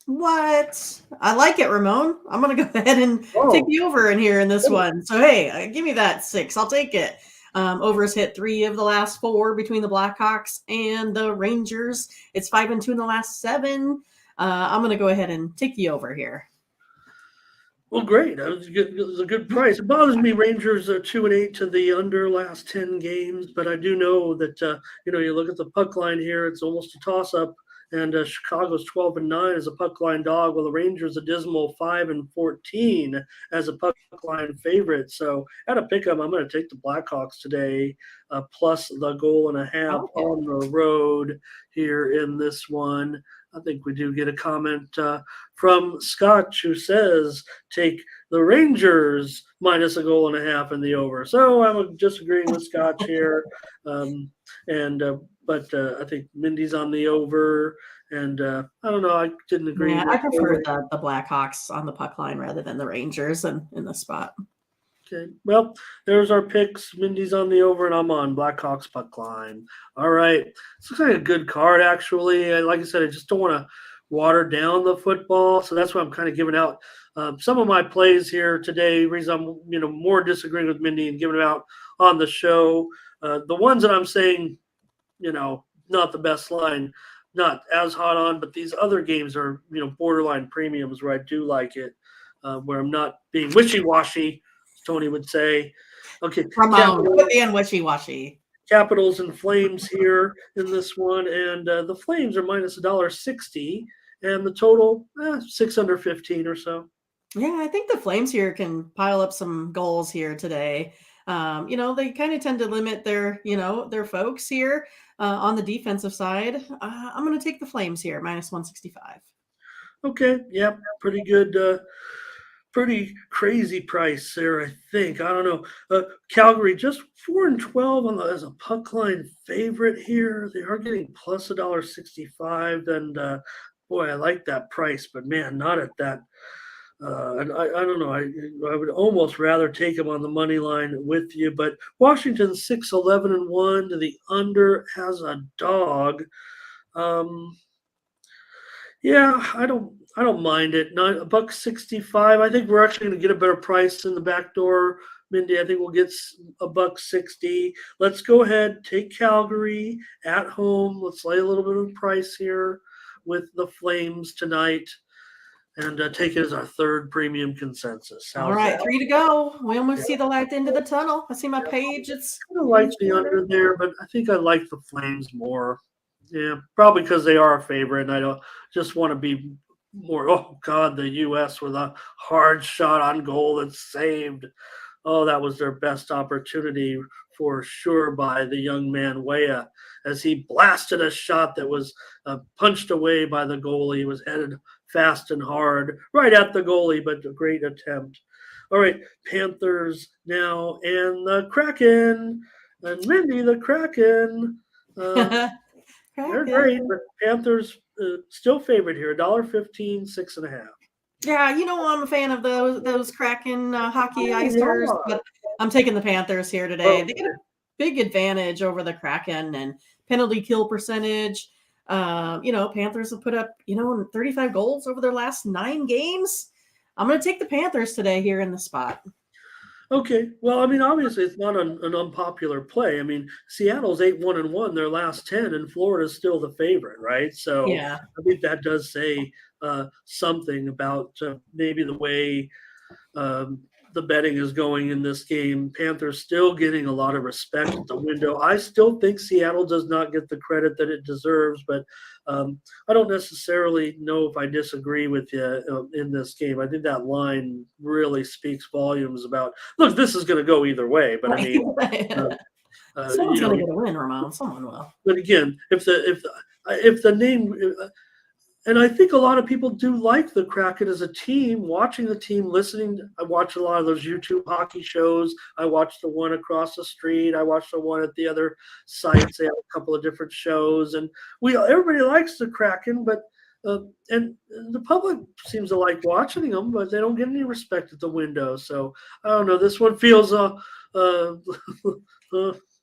What? I like it, Ramon. I'm going to go ahead and take the over in here in this one. So, hey, give me that 6. I'll take it. Overs hit 3 of the last 4 between the Blackhawks and the Rangers. It's 5 and 2 in the last 7. I'm going to go ahead and take the over here. Well, great. That was good. It was a good price. It bothers me Rangers are 2 and 8 to the under last 10 games, but I do know that you look at the puck line here, it's almost a toss up. And Chicago's 12 and 9 as a puck line dog, while the Rangers a dismal 5 and 14 as a puck line favorite. So at a pick'em, I'm going to take the Blackhawks today, plus the goal and a half on the road here in this one. I think we do get a comment from Scotch who says take the Rangers minus a goal and a half in the over. So I'm disagreeing with Scotch here, but I think Mindy's on the over, and I don't know. I didn't agree. Yeah, I prefer the Blackhawks on the puck line rather than the Rangers in the spot. Okay, well, there's our picks. Mindy's on the over, and I'm on Blackhawks puck line. All right, this looks like a good card, actually. And like I said, I just don't want to water down the football, so that's why I'm kind of giving out some of my plays here today. The reason I'm more disagreeing with Mindy and giving it out on the show. The ones that I'm saying, not the best line, not as hot on, but these other games are borderline premiums where I do like it, where I'm not being wishy-washy. Tony would say. Okay. And wishy-washy. Capitals and Flames here in this one. And the Flames are minus $1.60. And the total, 6 under 15 or so. Yeah, I think the Flames here can pile up some goals here today. They kind of tend to limit their folks here on the defensive side. I'm going to take the Flames here, minus 165. Okay. Yeah, pretty good. Pretty crazy price there, I think. I don't know. Calgary just 4 and 12 as a puck line favorite here. They are getting plus $1.65, and boy, I like that price, but man, not at that. And I don't know. I would almost rather take them on the money line with you, but Washington 6-11 and 1 to the under has a dog. Yeah, I don't mind it. $1.65. I think we're actually going to get a better price in the back door, Mindy. I think we'll get $1.60. Let's go ahead, take Calgary at home. Let's lay a little bit of price here with the Flames tonight, and take it as our third premium consensus. All right, 3 to go. We almost see the light at the end of the tunnel. I see my page. It's kind of like the under there, but I think I like the Flames more. Yeah, probably because they are a favorite, and I don't just want to be more. Oh God, the U.S. with a hard shot on goal that's saved. Oh, that was their best opportunity for sure by the young man Weah, as he blasted a shot that was punched away by the goalie. He was headed fast and hard right at the goalie, but a great attempt. All right, Panthers now and the Kraken, and Mindy, the Kraken. They're great, but Panthers still favored here. $1.15, 6.5. Yeah, I'm a fan of those Kraken hockey icers, but I'm taking the Panthers here today. They get a big advantage over the Kraken and penalty kill percentage. Panthers have put up 35 goals over their last 9 games. I'm going to take the Panthers today here in the spot. Okay. Well, I mean, obviously it's not an unpopular play. I mean, Seattle's 8-1 and 1 their last 10, and Florida's still the favorite, right? So yeah. I think that does say something about maybe the way the betting is going in this game. Panthers still getting a lot of respect at the window. I still think Seattle does not get the credit that it deserves, but I don't necessarily know if I disagree with you in this game. I think that line really speaks volumes about, look, this is going to go either way, but I mean, someone's going to get a win, Ramon. Someone will. But again, if the name, and I think a lot of people do like the Kraken as a team, watching the team, listening. I watch a lot of those YouTube hockey shows. I watch the one across the street. I watch the one at the other sites. They have a couple of different shows, and everybody likes the Kraken, but and the public seems to like watching them, but they don't get any respect at the window. So I don't know. This one feels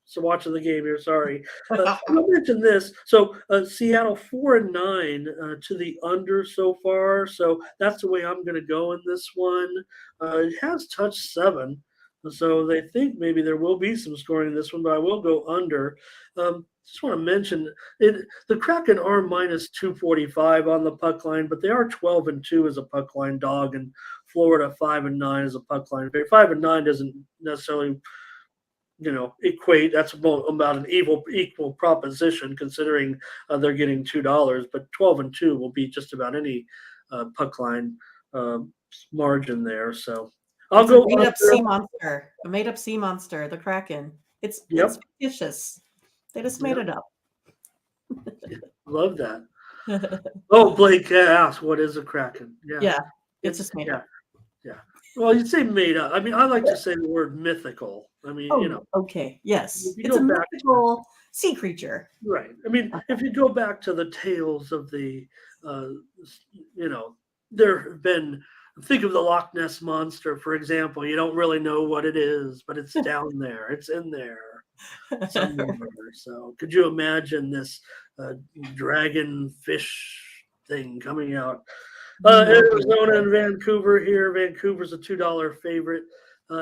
so watching the game here. Sorry. I'll mention this. So Seattle 4-9 to the under so far. So that's the way I'm going to go in this one. It has touched 7. So they think maybe there will be some scoring in this one, but I will go under. Just want to mention the Kraken are minus 245 on the puck line, but they are 12-2 as a puck line dog, and Florida 5-9 as a puck line. 5-9 doesn't necessarily equate. That's about an equal proposition, considering they're getting $2, but 12-2 will be just about any puck line margin there. So I'll go made up sea monster. A made up sea monster, the Kraken. It's fictitious. They just made it up. Love that. Oh, Blake asked, what is a Kraken? Yeah, it's just made up. Yeah. Well, you'd say made up. I mean, I like to say the word mythical. I mean, Okay, yes. It's a mythical sea creature. Right. I mean, if you go back to the tales of the, there have been, think of the Loch Ness Monster, for example. You don't really know what it is, but it's down there. It's in there somewhere. So could you imagine this dragon fish thing coming out? Arizona and Vancouver here. Vancouver's a $2 favorite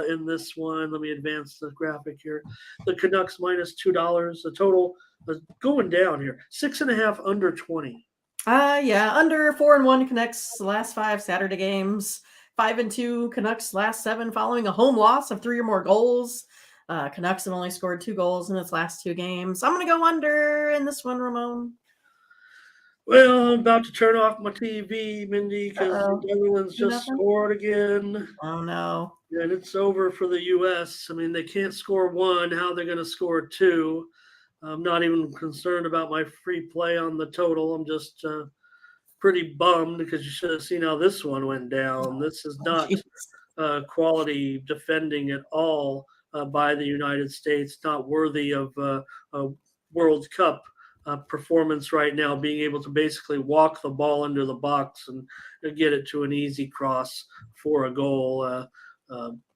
in this one. Let me advance the graphic here. The Canucks minus $2. The total is going down here. 6.5 under 20. Under 4-1 Canucks last 5 Saturday games. 5-2 Canucks last 7 following a home loss of 3 or more goals. Canucks have only scored 2 goals in its last 2 games. I'm going to go under in this one, Ramon. Well, I'm about to turn off my TV, Mindy, because the Netherlands just scored again. Oh, no. And it's over for the U.S. I mean, they can't score 1. How are they going to score 2? I'm not even concerned about my free play on the total. I'm just pretty bummed because you should have seen how this one went down. This is not quality defending at all by the United States. Not worthy of a World Cup performance right now, being able to basically walk the ball into the box and get it to an easy cross for a goal.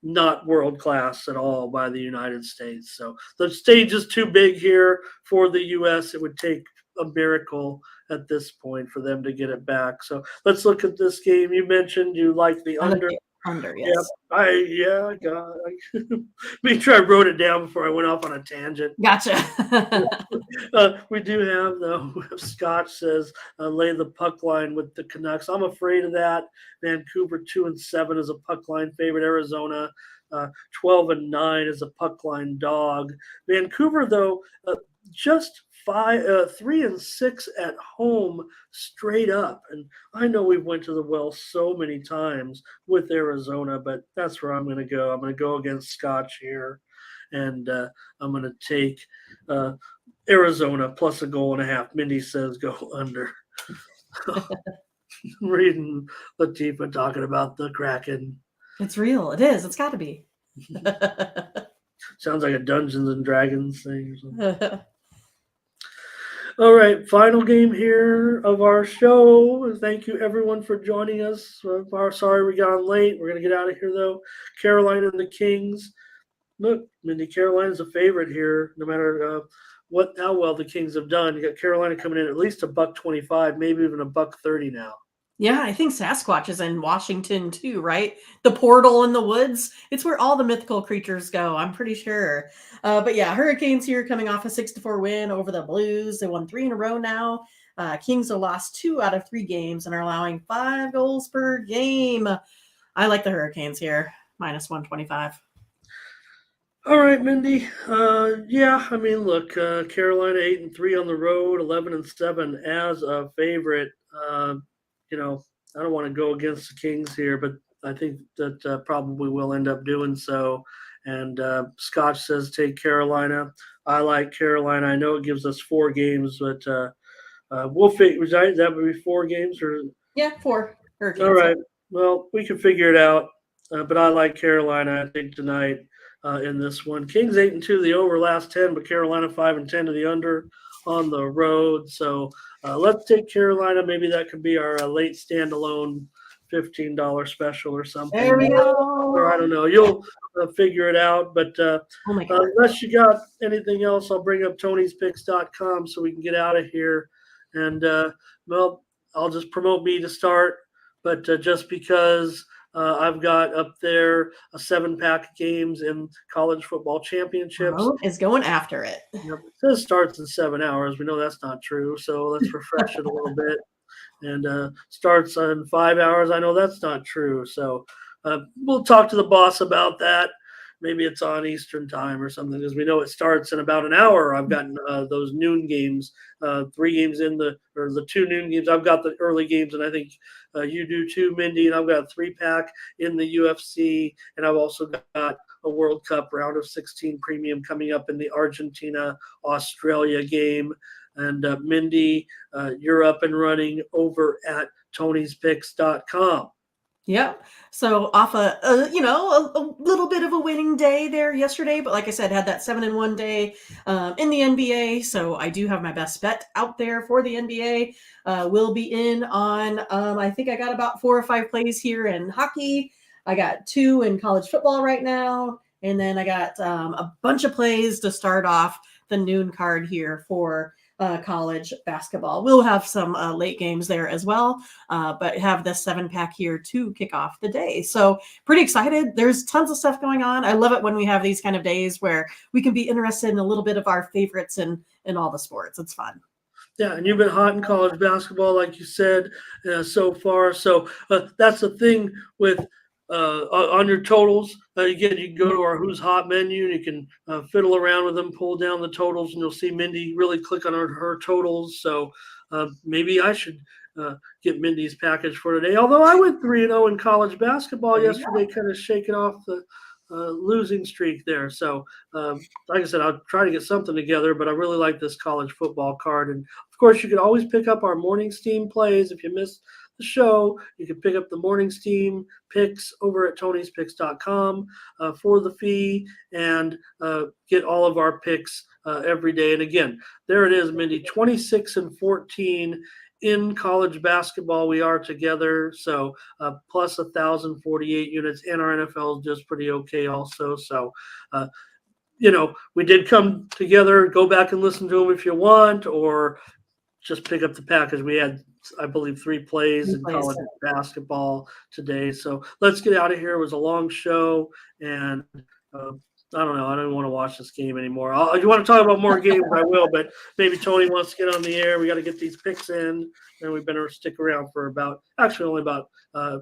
Not world class at all by the United States. So the stage is too big here for the U.S. It would take a miracle at this point for them to get it back. So let's look at this game. You mentioned you like the under. Under, yes. I got. Make sure I wrote it down before I went off on a tangent. Gotcha. We do have though. Scott says lay the puck line with the Canucks. I'm afraid of that. Vancouver 2-7 is a puck line favorite. Arizona 12-9 is a puck line dog. Vancouver though just 3-6 at home straight up. And I know we've went to the well so many times with Arizona, but that's where I'm going to go. I'm going to go against Scotch here, and I'm going to take Arizona plus 1.5 goals. Mindy says go under. Reading Latifa talking about the Kraken. It's real. It is. It's got to be. Sounds like a Dungeons and Dragons thing. All right, final game here of our show. Thank you, everyone, for joining us. Sorry we got on late. We're going to get out of here, though. Carolina and the Kings. Look, Mindy, Carolina's a favorite here, no matter how well the Kings have done. You got Carolina coming in at least $1.25, maybe even $1.30 now. Yeah, I think Sasquatch is in Washington too, right? The portal in the woods. It's where all the mythical creatures go, I'm pretty sure. But yeah, Hurricanes here coming off a 6-4 win over the Blues. They won 3 in a row now. Kings have lost 2 out of 3 games and are allowing 5 goals per game. I like the Hurricanes here, minus 125. All right, Mindy. Yeah, I mean, look, Carolina 8-3 on the road, 11-7 as a favorite. I don't want to go against the Kings here, but I think that probably will end up doing so. And Scotch says take Carolina. I like Carolina. I know it gives us 4 games, but we'll figure. That would be 4 games, or Yeah, 4 all Hurricanes. right. Well, we can figure it out. But I like Carolina. I think tonight in this one, Kings 8-2 the over last 10, but Carolina 5-10 to the under on the road. So let's take Carolina. Maybe that could be our late standalone $15 special or something. There we Or I go. don't know. You'll figure it out. But Oh my God. unless you got anything else, I'll bring up Tony'sPicks.com so we can get out of here. And well, I'll just promote me to start. But just because I've got up there a 7-pack of games in college football championships. Ramon is going after it. It says starts in 7 hours. We know that's not true. So let's refresh it a little bit. And starts in 5 hours. I know that's not true. So we'll talk to the boss about that. Maybe it's on Eastern time or something, because we know it starts in about an hour. I've gotten those noon games, 3 games the 2 noon games. I've got the early games, and I think you do too, Mindy. And I've got a 3-pack in the UFC, and I've also got a World Cup round of 16 premium coming up in the Argentina-Australia game. And Mindy, you're up and running over at Tony'sPicks.com. Yep. So off a little bit of a winning day there yesterday, but like I said, had that 7-1 day in the NBA. So I do have my best bet out there for the NBA. We'll be in on I think I got about 4 or 5 plays here in hockey. I got 2 in college football right now, and then I got a bunch of plays to start off the noon card here for college basketball. We'll have some late games there as well, but have this 7-pack here to kick off the day. So pretty excited. There's tons of stuff going on. I love it when we have these kind of days where we can be interested in a little bit of our favorites in all the sports. It's fun. Yeah, and you've been hot in college basketball, like you said, so far. So that's the thing with on your totals. Again, you can go to our Who's Hot menu, and you can fiddle around with them, pull down the totals, and you'll see Mindy really click on her totals. So maybe I should get Mindy's package for today. Although I went 3-0 in college basketball yesterday, kind of shaking off the losing streak there. So, like I said, I'll try to get something together, but I really like this college football card. And of course, you can always pick up our morning steam plays. If you miss the show, you can pick up the morning steam picks over at Tony'sPicks.com for the fee, and get all of our picks every day. And again, there it is, Mindy, 26-14 in college basketball. We are together, so plus 1,048 units, and our NFL is just pretty okay also. So we did come together. Go back and listen to them if you want, or just pick up the package. We had, I believe, 3 plays in college basketball today. So let's get out of here. It was a long show, and I don't know. I don't want to watch this game anymore. If you want to talk about more games, I will, but maybe Tony wants to get on the air. We got to get these picks in, and we better stick around for only about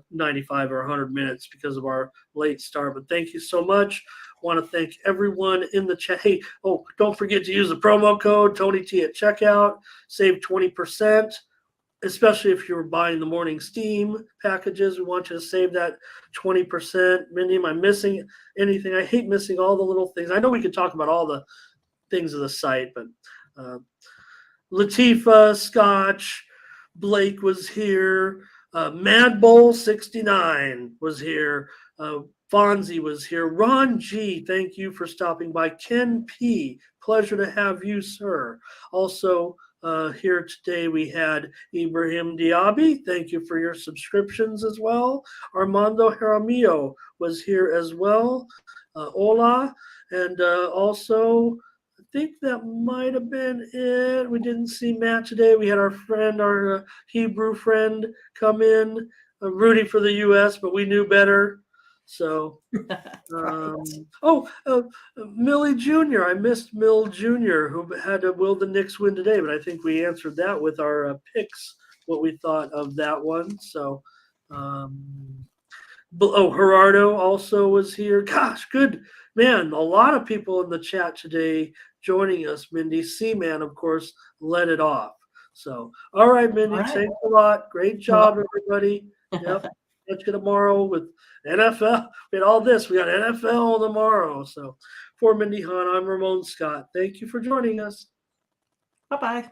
95 or 100 minutes because of our late start. But thank you so much. Want to thank everyone in the chat. Hey, don't forget to use the promo code TonyT at checkout. Save 20%. Especially if you're buying the morning steam packages. We want you to save that 20%. Mindy, am I missing anything? I hate missing all the little things. I know we could talk about all the things of the site, but Latifa, Scotch, Blake was here. Mad Bull 69 was here. Fonzie was here. Ron G, thank you for stopping by. Ken P, pleasure to have you, sir. Also, here today we had Ibrahim Diaby. Thank you for your subscriptions as well. Armando Jaramillo was here as well. Hola. And also, I think that might have been it. We didn't see Matt today. We had our Hebrew friend come in, rooting for the U.S., but we knew better. So, Millie Jr. I missed Mill Jr., who had to will the Knicks win today, but I think we answered that with our picks, what we thought of that one. So, Gerardo also was here. Gosh, good man. A lot of people in the chat today joining us. Mindy Seaman, of course, led it off. So, all right, Mindy, thanks a lot. Great job, everybody. Yep. Catch you tomorrow with NFL. We had all this. We got NFL tomorrow. So for Mindy Hahn, I'm Ramon Scott. Thank you for joining us. Bye-bye.